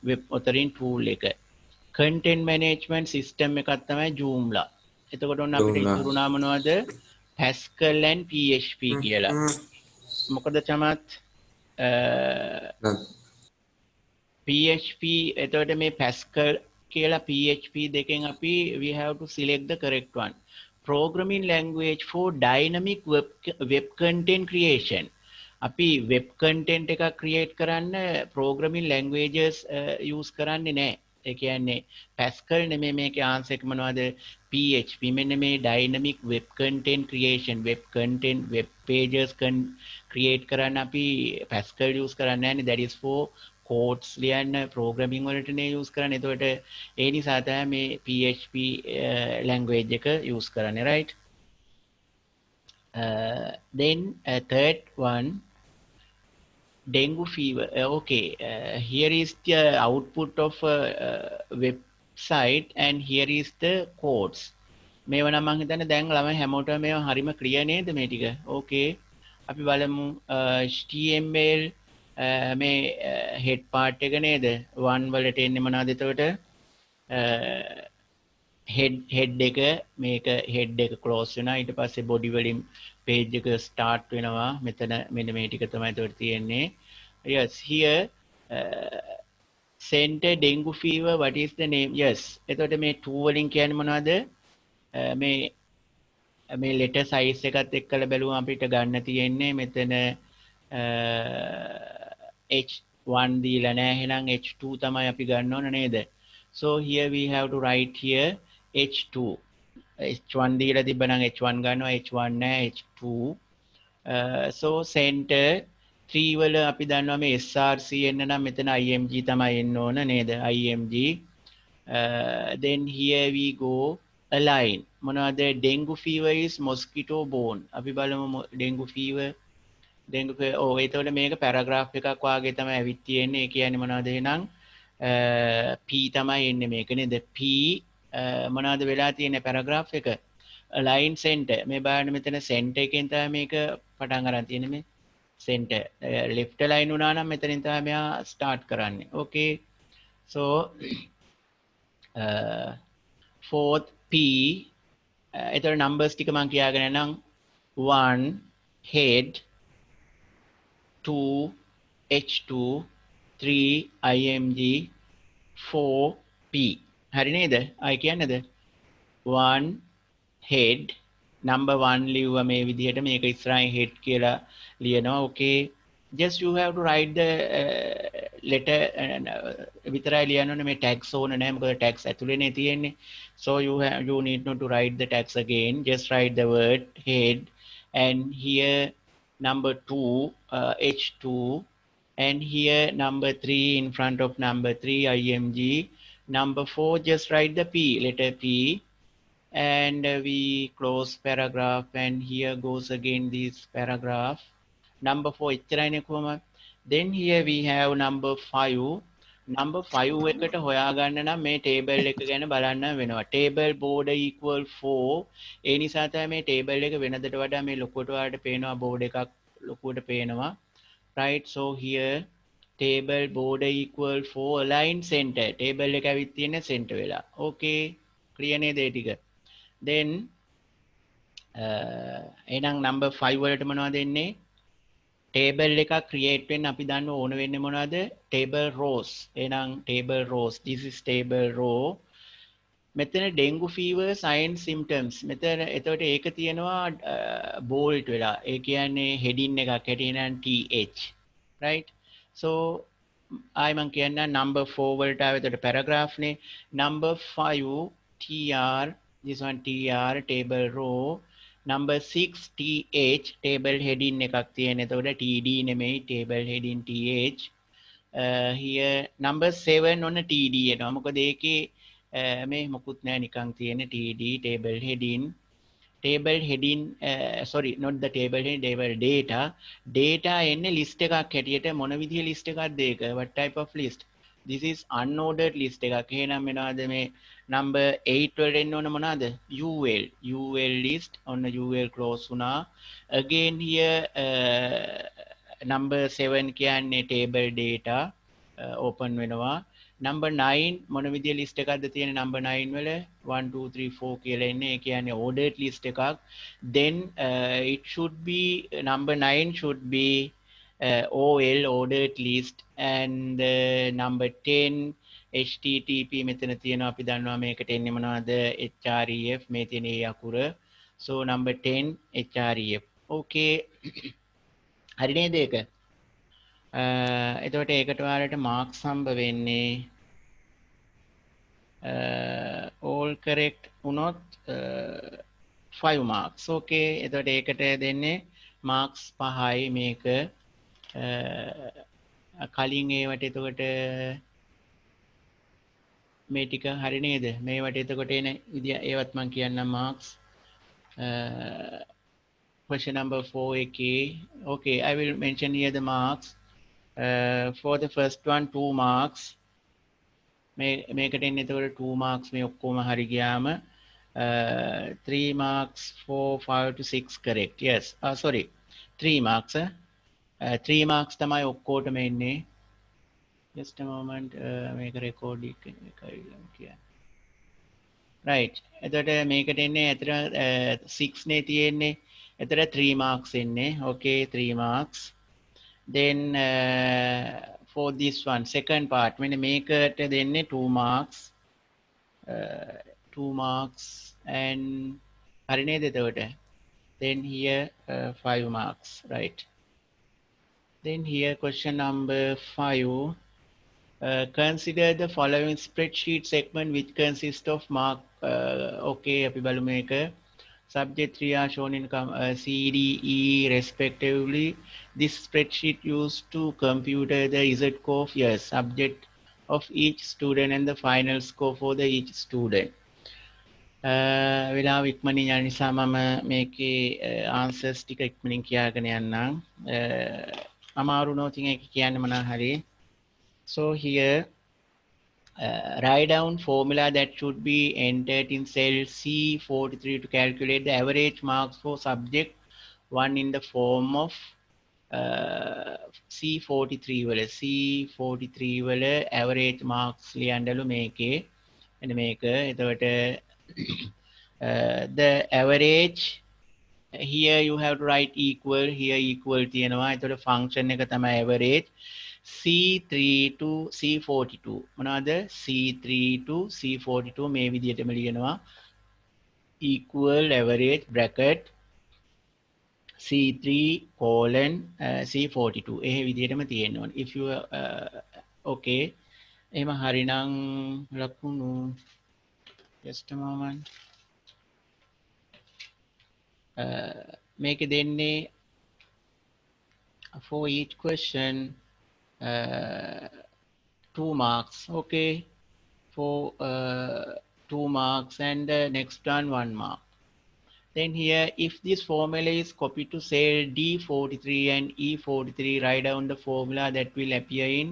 web authoring tool එක. Content management system එකක් තමයි Joomla. එතකොට ඔන්න අපිට ඉතුරු නා මොනවද? Pascal and PHP කියලා. මොකද චමත් PHP එතකොට මේ Pascal කියලා PHP දෙකෙන් අපි we have to select the correct one. Programming language for dynamic web content creation. අපි web content එකක් create කරන්න programming languages use කරන්නේ නැහැ. ඒ කියන්නේ Pascal නෙමෙයි මේකේ answer එක මොනවද? PHP. මෙන්න මේ dynamic web content creation, web content, web pages create කරන්න අපි Pascal use කරන්නේ නැහැ නේ. That is for codes ලියන්න programming වලටනේ use කරන්නේ. එතකොට ඒ නිසා තමයි මේ PHP language එක use කරන්නේ, right? Then third one, dengue fever. Okay, here is the output of website and here is the codes. මේව නම් මම හිතන්නේ දැන් ළමයි හැමෝටම මේව හරිම ක්ලියර් නේද මේ ටික? Okay. අපි බලමු HTML මේ head part එක නේද? 1 වලට එන්නේ මොනවද එතකොට? head එක මේක head එක close වෙනවා. ඊට පස්සේ body වලින් page එක start වෙනවා. මෙතන මෙන්න මේ ටික තමයි එතකොට තියෙන්නේ. Yes, here center dengue fever, what is the name? Yes. එතකොට මේ 2 වලින් කියන්නේ මොනවද? මේ letter size එකත් එක්කලා බැලුවම අපිට ගන්න තියෙන්නේ මෙතන H1 දීලා නැහැ. එහෙනම් H2 තමයි අපි ගන්න ඕන නේද? So here we have to write here H2. H1 දීලා තිබ්බනම් H1 ගන්නවා, H1 නැහැ, H2. So center 3 වල අපි දන්නවා මේ SRC එන්න නම් මෙතන IMG තමයි එන්න ඕන නේද? IMG. Then here we go align. මොනවද? dengue fever is mosquito borne. අපි බලමු dengue fever. එතකොට මේක පැරාග්‍රාෆ් එකක් වාගේ තමයි ඇවිත් තියෙන්නේ. ඒ කියන්නේ මොනවද එහෙනම් P තමයි එන්නේ මේක නේද? P මොනවද වෙලා තියෙන්නේ පැරාග්‍රාෆ් එක? align center. මේ බලන්න මෙතන center එකෙන් තමයි මේක පටන් ගන්න තියෙන්නේ මේ center. left align වුණා නම් මෙතනින් තමයි මෙයා start කරන්නේ. Okay. So fourth P එතකොට numbers ටික මම කියාගෙන නම් 1 head 2 H2 3 IMG 4 P. හරි නේද? අය කියන්නේද? 1 head number 1 ලියුවා මේ විදිහට මේක ඉස්සරහින් head කියලා ලියනවා. Okay, just you have to write the letter විතරයි ලියන්න ඕනේ මේ tags ඕනේ නැහැ මොකද tags ඇතුලේනේ තියෙන්නේ so you need not to write the tags again just write the word head and here number 2 h2 and here number 3 in front of number 3 img number 4 just write the p letter p and we close paragraph and here goes again this paragraph number 4 එච්චරයිනේ කොහමද then here we have number 5 number 5 එකට හොයාගන්න නම් මේ table එක ගැන බලන්න වෙනවා table border equal 4 ඒ නිසා තමයි මේ table එක වෙනදට වඩා මේ ලොකුවට වලට පේනවා board එකක් ලොකුවට පේනවා right so here table border equal 4 align center table එක ඇවිත් තියෙන්නේ center වෙලා okay clear නේද ඒ ටික then එහෙනම් number 5 වලට මොනවද එන්නේ table එකක් create වෙන්න අපි දන්න ඕන වෙන්නේ මොනවද table rows එහෙනම් table rows this is table row මෙතන dengue fever signs symptoms මෙතන එතකොට ඒක තියෙනවා bold වෙලා ඒ කියන්නේ heading එකක් හැටියට th right so මම කියන්න number 4 වලට ආව එතකොට paragraph නේ number 5 tr this one tr table row number 6 th table heading එකක් තියෙන. එතකොට td නෙමෙයි table heading th. Here number 7 on td එනවා. මොකද ඒකේ මේ මොකුත් නැහැ නිකන් තියෙන td table heading. Table heading sorry not the table heading table data එන්නේ list එකක් හැටියට මොන විදිහේ list එකක්ද ඒක? What type of list? This is unordered list එකක්. එහෙනම් වෙනවාද මේ number 8 වලට එන්න ඕන මොනවාද ul list on ul close වුණා again here number 7 කියන්නේ table data open වෙනවා number 9 මොන විදිහේ list එකක්ද තියෙන්නේ number 9 වල 1 2 3 4 කියලා එන්නේ ඒ කියන්නේ ordered list එකක් then it should be number 9 should be ol ordered list and number 10 http මෙතන තියෙනවා අපි දන්නවා මේකට එන්නේ මොනවද href මේ තියෙන ඒ අකුර so number 10 href okay හරි නේද ඒක එතකොට ඒකට ඔයාලට marks හම්බ වෙන්නේ all correct වුණොත් 5 marks okay එතකොට ඒකට දෙන්නේ marks 5යි මේක කලින් ඒවට එතකොට මේ ටික හරි නේද මේවට එතකොට එන විදිය ඒවත් මම කියන්නම් marks question number 4 okay I will mention here the marks for the first one 2 marks මේකට එන්නේ එතකොට 2 marks මේ ඔක්කොම හරි ගියාම 3 marks 4 5 to 6 correct yes sorry 3 marks 3 marks තමයි ඔක්කොටම එන්නේ just a moment make a record right එතකොට මේකට එන්නේ අතර 6 නේ තියෙන්නේ එතන 3 marks එන්නේ okay 3 marks then for this one second part මෙන්න මේකට දෙන්නේ 2 marks 2 marks and හරි නේද එතකොට then here 5 marks right then here question number 5 consider the following spreadsheet segment which consists of mark okay api බලමු මේක subject 3 are shown in C D E respectively this spreadsheet used to compute the z score of yes subject of each student and the final score for the each student වෙලාව ඉක්මනින් යන නිසා මම මේකේ answers ටික ඉක්මනින් කියාගෙන යන්නම් අමාරු නොතින් ඒක කියන්න මොනවා හරි so here write down formula that should be entered in cell C43 to calculate the average marks for subject 1 in the form of C43 වල C43 වල average marks ලියන්නලු මේකේ එන්න මේක එතකොට the average here you have to write equal here equal තියෙනවා එතකොට function එක තමයි average C3 to C42 මොනවාද C3 to C42 මේ විදිහටම ලියනවා equal average bracket C3 colon C42 එහෙ විදිහටම තියෙන්න ඕනේ if you okay එහෙම හරිනම් ලකුණු just a moment මේක දෙන්නේ for each question 2 marks okay for 2 marks and the next one 1 mark. Then here, if this formula is copied to cell D43 and E43, write down the formula that will appear in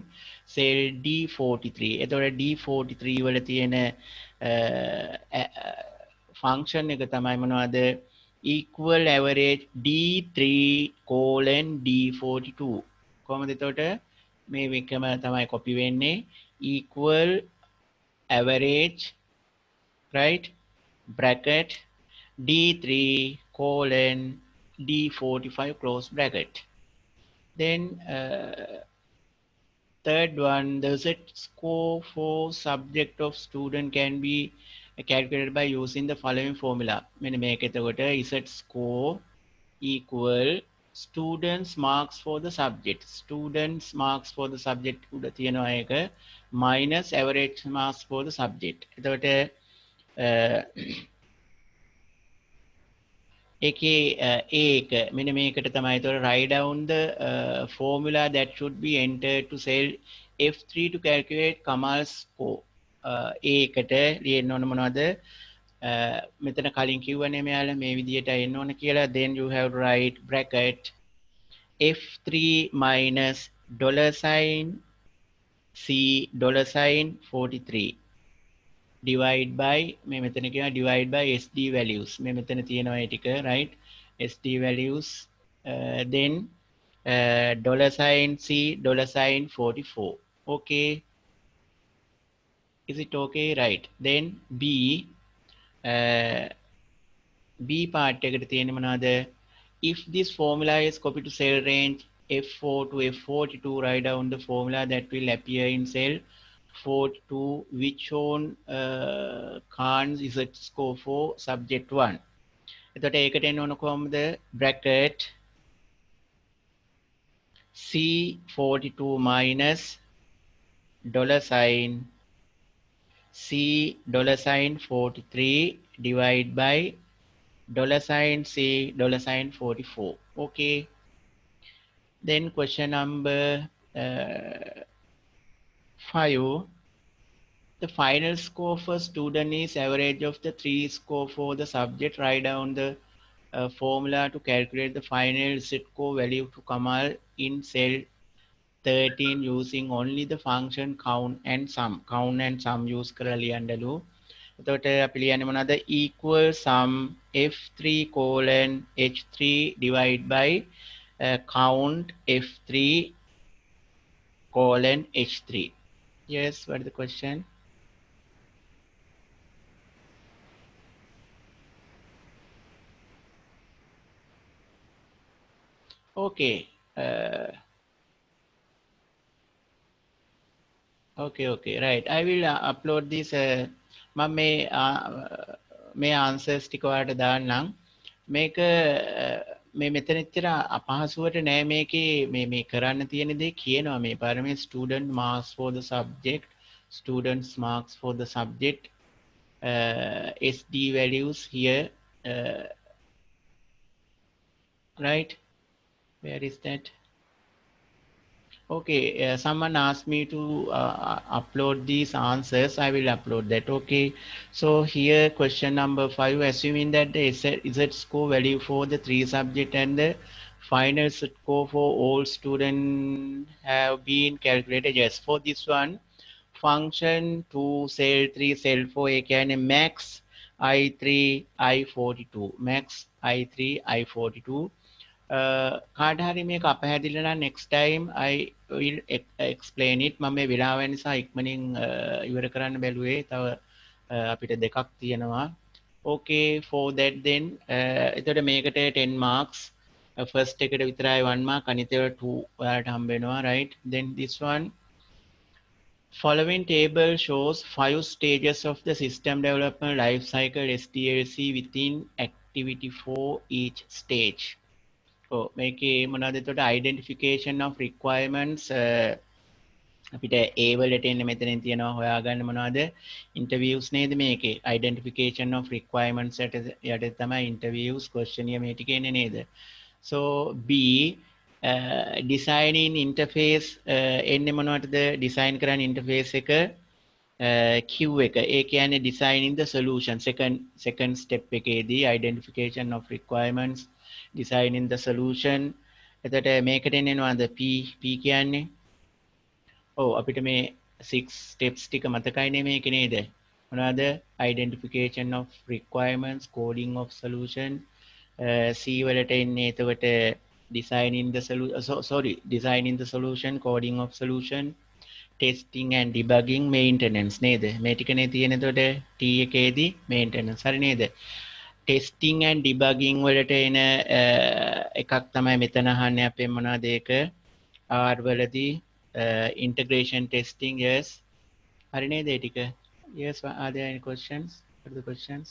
cell D43. එතකොට D43 වල තියෙන function එක තමයි මොනවද? Equal average D3 colon D42. කොහොමද එතකොට මේ එකම තමයි copy වෙන්නේ equal average right bracket D3 colon D45 close bracket. Then third one, the Z score for subject of student can be calculated by using the following formula. මෙන්න මේක එතකොට Z score equal students marks for the subject. Students marks for the subject උඩ තියෙනවා එක minus average marks for the subject. එතකොට ඒකේ ඒක මෙන්න මේකට තමයි ඒතකොට write down the formula that should be entered to cell F3 to calculate Kamal's score. ඒකට ලියන්න ඕන මොනවද? මෙතන කලින් කිව්වනේ මෙයාලා මේ විදියට එන්න ඕන කියලා. Then you have to write bracket F3 minus $sign C $sign 43 divide by මේ මෙතන කියනවා divide by SD values මේ මෙතන තියෙනවා ඒ ටික right SD values then $sign C $sign 44 okay is it okay right then B B part එකට තියෙන්නේ මොනවද if this formula is copied to cell range F4 to F42 write down the formula that will appear in cell 42 which shown Khan's Z score for subject 1. එතකොට ඒකට එන්න ඕන කොහොමද bracket C42 minus $sign C $sign 43 divide by $sign C $sign 44. Okay. Then question number 5. The final score for student is average of the 3 score for the subject. Write down the formula to calculate the final Z-score value to Kamal in cell 13 using only the function count and sum. Count and sum use කරලා ලියන්නලු. එතකොට අපි ලියන්නේ මොනවද? equal sum F3 colon H3 divide by count F3 colon H3. Yes, what is the question? Okay. Okay, right. I will upload this. මම මේ answers ටික ඔයාලට දාන්නම්. මේක මේ මෙතන ඇත්තට අපහසුවට නෑ මේකේ මේ කරන්න තියෙන දේ කියනවා මේ පාරමේ student marks for the subject students marks for the subject SD values here right where is that okay someone asked me to upload these answers I will upload that okay so here question number 5 assuming that the Z score value for the 3 subject and the final score for all students have been calculated yes for this one function 2 cell 3 cell 4 again max I3 I42 max I3 I42 කාට හරි මේක අපහැදිලි නම් next time I will explain it මම මේ විලාව නිසා ඉක්මනින් ඉවර කරන්න බැලුවේ තව අපිට දෙකක් තියෙනවා okay for that then එතකොට මේකට 10 marks first එකට විතරයි 1 mark අනිත් ඒවා 2 ඔයාලට හම්බ වෙනවා right then this one following table shows 5 stages of the system development life cycle SDLC within activity for each stage මේකේ මොනවද එතකොට identification of requirements අපිට A වලට එන්න මෙතනින් තියෙනවා හොයාගන්න මොනවද interviews නේද මේකේ identification of requirements යට තමයි interviews questionnaire මේ ටික එන්නේ නේද so B designing interface එන්නේ මොනවටද design කරන්න interface එක Q එක ඒ කියන්නේ designing the solution second step එකේදී identification of requirements designing the solution එතකොට මේකට එන්නේ මොනවද P කියන්නේ ඔව් අපිට මේ 6 steps ටික මතකයිනේ මේක නේද මොනවද identification of requirements coding of solution C වලට එන්නේ එතකොට designing the solution coding of solution testing and debugging maintenance නේද මේ ටිකනේ තියෙන එතකොට T එකේදී maintenance හරි නේද testing and debugging වලට එන එකක් තමයි මෙතන අහන්නේ අපේ මොනවද ඒක R වලදී integration testing yes හරි නේද ඒ ටික yes are there any questions what are the questions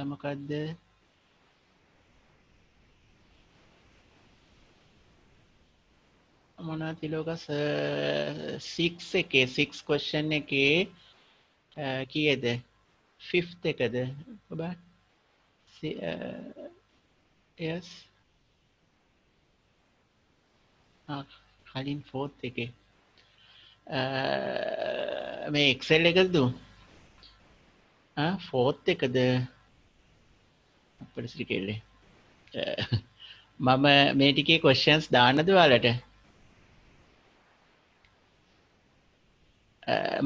මොකද්ද මොනවද තිලෝකස් 6 එකේ 6 question එකේ කීයද 5th එකද ඔබ yes කලින් 4th එකේ මේ Excel එකද දු 4th එකද අපිට සිරිකෙල්ලේ මම මේ ටිකේ questions දාන්නද ඔයාලට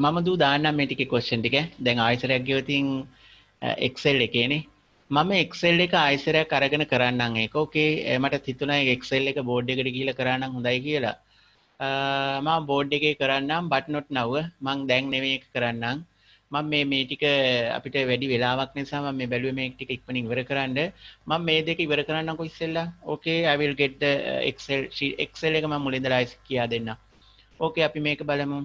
මම දූ දාන්නම් මේ ටිකේ question ටික දැන් ආයෙසරයක් ගෙවතින් Excel එකේනේ මම Excel එක ආයෙසරයක් අරගෙන කරන්නම් ඒක ඕකේ මට හිතුණා ඒක Excel එක board එකට ගිහිල්ලා කරානම් හොඳයි කියලා මම board එකේ කරන්නම් but not now මම දැන් නෙවෙයි ඒක කරන්නම් මම මේ ටික අපිට වැඩි වෙලාවක් නිසා මම මේ බැලුවේ මේ ටික ඉක්මනින් ඉවර කරන්න මම මේ දෙක ඉවර කරන්නම්කො ඉස්සෙල්ලා okay I will get the Excel sheet Excel එක මම මුලින්දලා කියා දෙන්නම් okay අපි මේක බලමු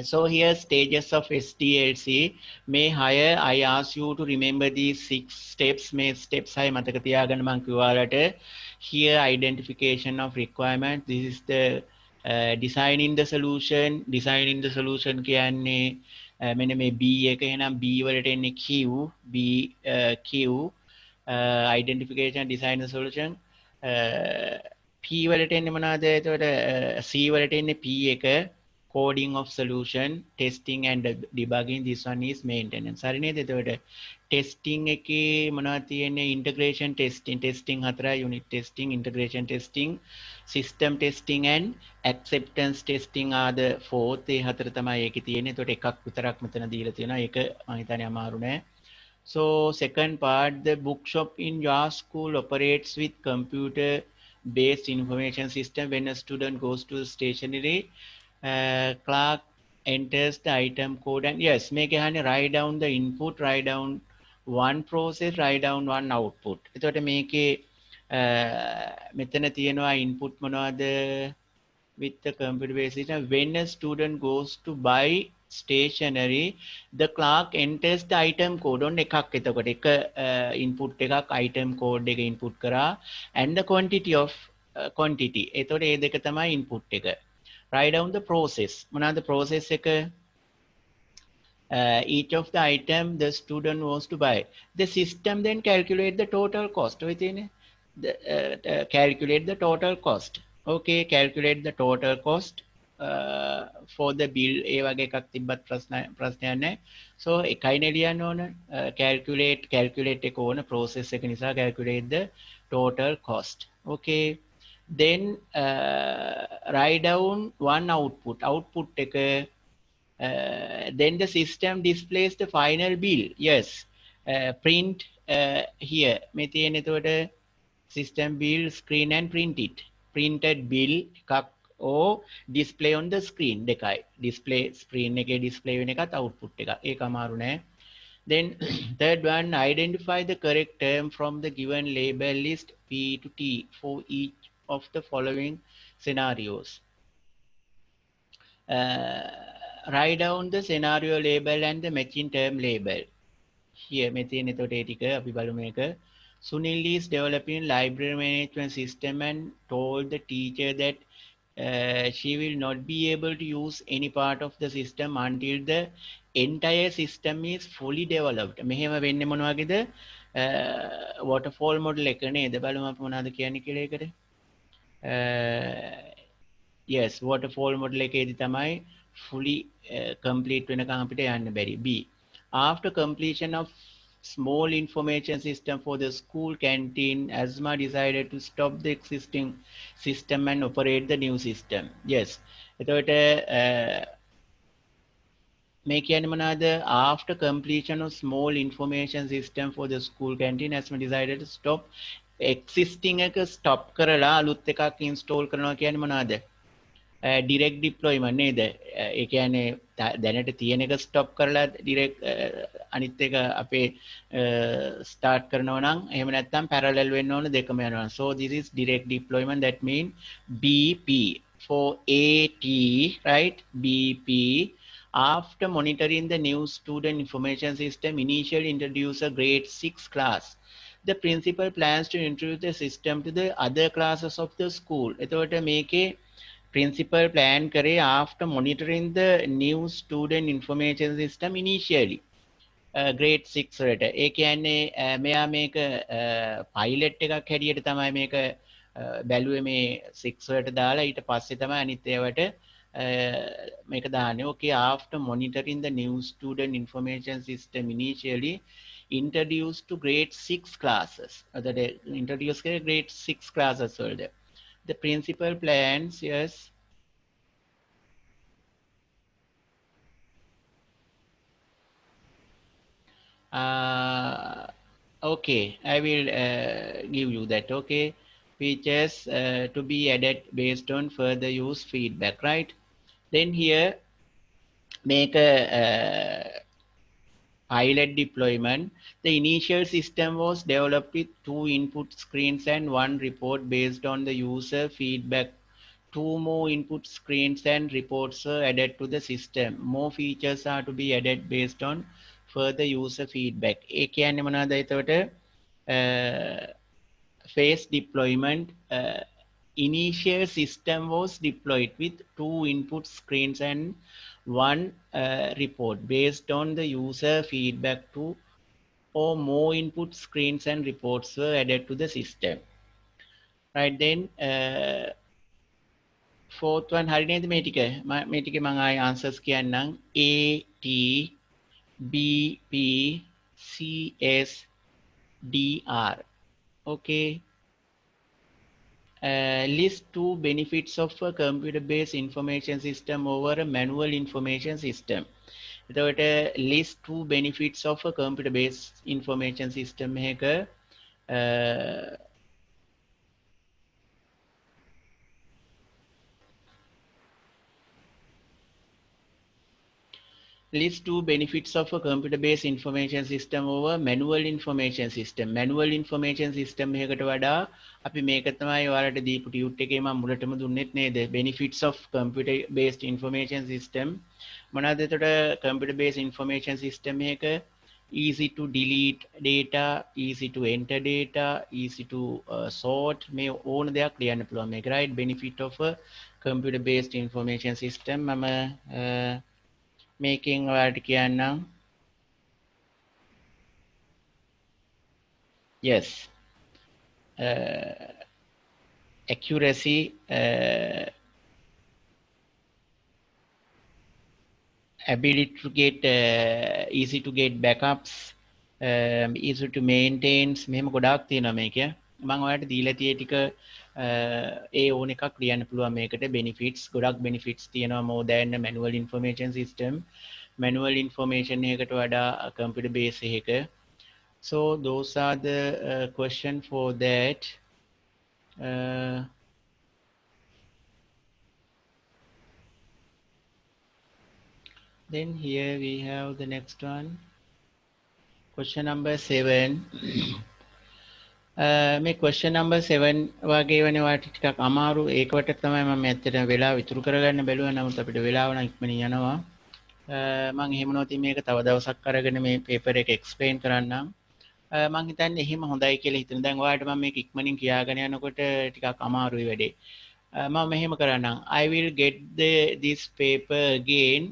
so here stages of SDLC may higher I ask you to remember these 6 steps may steps hai mataka tiyaganna man kiwalata here identification of requirement this is the designing the solution kiyanne මෙන්න මේ B එක එහෙනම් B වලට එන්නේ Q identification design the solution P වලට එන්නේ මොනවද එතකොට C වලට එන්නේ P එක coding of solution testing and debugging this one is maintenance හරි නේද එතකොට testing එකේ මොනවද තියෙන්නේ integration testing හතරයි unit testing integration testing system testing and acceptance testing are the fourth ඒ හතර තමයි ඒකේ තියෙන්නේ එතකොට එකක් විතරක් මෙතන දීලා තියෙනවා ඒක මම හිතන්නේ අමාරු නෑ so second part the bookshop in your school operates with computer based information system when a student goes to stationery clerk enters the item code and yes make a write down the input write down one process write down one output එතකොට මේකේ මෙතන තියෙනවා input මොනවද with the computer based system when a student goes to buy stationery the clerk enters the item code on එකක් එතකොට එක input එකක් item code එක input කරා and the quantity එතකොට ඒ දෙක තමයි input එක write down the process මොනවාද process එක each of the item the student wants to buy the system then calculate the total cost ඔය තියෙන්නේ calculate the total cost okay calculate the total cost for the bill ඒ වගේ එකක් තිබ්බත් ප්‍රශ්නයක් නැහැ so එකයිනේ ලියන්න ඕන calculate එක ඕන process එක නිසා calculate the total cost okay then write down one output එක then the system displays the final bill yes print here මේ තියෙන එතකොට system bill screen and print it printed bill එකක් or display on the screen දෙකයි display screen එකේ display වෙන එකත් output එකක් ඒක අමාරු නෑ then third one identify the correct term from the given label list P to T for each of the following scenarios write down the scenario label and the matching term label. Here, මෙතන එතකොට ඒ ටික අපි බලමු මේක. Sunil is developing library management system and told the teacher that she will not be able to use any part of the system until the entire system is fully developed. මෙහෙම වෙන්නේ මොන වගේද? waterfall model එක නේද? බලමු අපි මොනවද කියන්නේ කියලා ඒකට. yes, waterfall model එකේදී තමයි fully complete වෙනකන් අපිට යන්න බැරි. B. After completion of small information system for the school canteen, Asma decided to stop the existing system and operate the new system. Yes. එතකොට මේ කියන්නේ මොනවාද? After completion of small information system for the school canteen, Asma decided to stop existing එක stop කරලා අලුත් එකක් install කරනවා කියන්නේ මොනවාද? direct deployment නේද? ඒ කියන්නේ දැනට තියෙන එක stop කරලා direct අනිත් එක අපේ start කරනවා නම් එහෙම නැත්නම් parallel වෙන්න ඕන දෙකම යනවා. So this is direct deployment. That means BP for AT, right? BP. After monitoring the new student information system, initially introduce a grade 6 class. The principal plans to introduce the system to the other classes of the school. එතකොට මේකේ principal plan करे after monitoring the new student information system initially. grade 6 වලට. ඒ කියන්නේ මෙයා මේක pilot එකක් හැටියට තමයි මේක බැලුවේ මේ 6 වලට දාලා ඊට පස්සේ තමයි අනිත් ඒවාට මේක දාන්නේ. Okay, after monitoring the new student information system initially introduced to grade 6 classes. that introduce grade 6 classes වලට. The principal plans, yes. Okay, I will give you that. Okay, features to be added based on further use feedback, right? Then here make a pilot deployment. The initial system was developed with 2 input screens and 1 report based on the user feedback. 2 more input screens and reports are added to the system. More features are to be added based on further user feedback. ඒ කියන්නේ මොනවද එතකොට? phase deployment. Initial system was deployed with 2 input screens and 1 report based on the user feedback. 2 or more input screens and reports were added to the system. Right then, fourth one, හරි නේද මේ ටික? මේ ටික මම ආයේ answers කියන්නම්. A, T, B, P, C, S, D, R. Okay. List 2 benefits of a computer-based information system over a manual information system. එතකොට list 2 benefits of a computer-based information system එක list 2 benefits of a computer-based information system over manual information system. Manual information system එකකට වඩා අපි මේක තමයි ඔයාලට දීපු tute එකේ මම මුලටම දුන්නෙත් නේද? benefits of computer-based information system. මොනවාද එතකොට computer-based information system එක? easy to delete data, easy to enter data, easy to sort. මේ ඕන දෙයක් ලියන්න පුළුවන් මේක, right? benefit of a computer-based information system. මම making word කියන්නම්. Yes, accuracy, ability to get easy to get backups, easy to maintain. මෙහෙම ගොඩාක් තියෙනවා මේක. මම ඔයාලට දීලා තියෙ ටික ඒ ඕන එකක් ලියන්න පුළුවන් මේකට. benefits ගොඩක් benefits තියෙනවා more than manual information system. manual information එකකට වඩා computer base එක. So those are the question for that. Then here we have the next one. Question number 7. මේ question number 7 වගේ වෙන වාට ටිකක් අමාරු. ඒකට තමයි මම ඇත්තටම වෙලාව ඉතුරු කරගන්න බැලුවා. නමුත් අපිට වෙලාව නම් ඉක්මනින් යනවා. මම එහෙම නොති මේක තව දවසක් අරගෙන මේ පේපර් එක එක්ස්ප්ලেইন කරන්නම්. මම හිතන්නේ එහෙම හොඳයි කියලා හිතන. දැන් ඔයාලට මම මේක ඉක්මනින් කියාගෙන යනකොට ටිකක් අමාරුයි වැඩේ. මම මෙහෙම කරන්නම්. I will get this paper again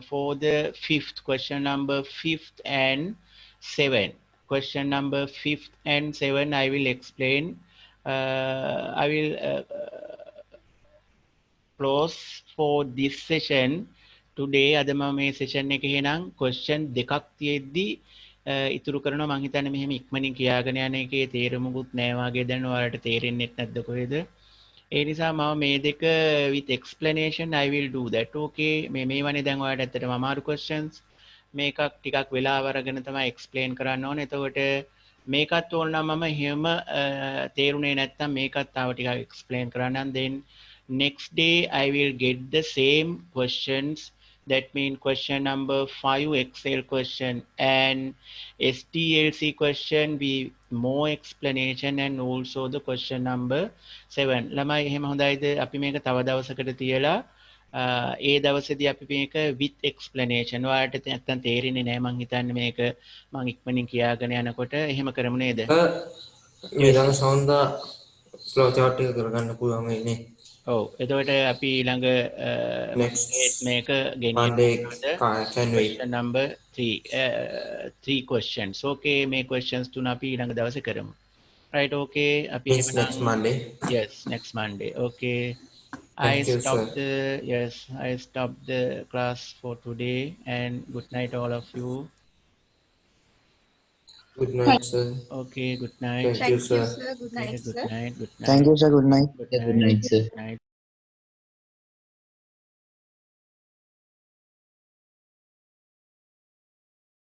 for the 5th question number 5th and 7. Question number 5th and 7 I will explain. I will close for this session today. අද මම මේ session එකේ නම් question දෙකක් තියෙද්දි ඉතුරු කරනවා. මම හිතන්නේ මෙහෙම ඉක්මනින් කියාගෙන යන එකේ තේරුමකුත් නැහැ වගේ දැන් ඔයාලට තේරෙන්නේ නැත්ද කොහෙද? ඒ නිසා මම මේ දෙක with explanation I will do that. Okay මේවනේ දැන් ඔයාලට ඇත්තටම අමාරු questions මේකක් ටිකක් වෙලාව අරගෙන තමයි explain කරන්න ඕනේ. එතකොට මේකත් ඕන නම් මම එහෙම තේරුනේ නැත්තම් මේකත් තව ටිකක් explain කරන්නම්. then next day I will get the same questions. That means question number 5 Excel question and STLC question with more explanation and also the question number 7. ළමයි එහෙම හොඳයිද? අපි මේක තව දවසකට තියලා ඒ දවසේදී අපි මේක with explanation ඔයාලට නැත්තම් තේරෙන්නේ නැහැ මං හිතන්නේ මේක මං ඉක්මනින් කියාගෙන යනකොට එහෙම කරමු නේද? ඊළඟ සවුන්දා ස්ලෝ චාට් එක කරගන්න පුළුවන් වෙන්නේ. ඔව් එතකොට අපි ඊළඟ next මේක Monday can wait. question number 3 questions. Okay මේ questions තුන අපි ඊළඟ දවසේ කරමු. Right, okay. අපි next Monday. Yes, next Monday. Okay. I stopped the class for today and good night all of you. Good night, sir. Okay, good night. Thank you, sir. Good night, Okay, sir. good night. Good night. Thank you, sir. Good night. Good Good night, sir. Good night.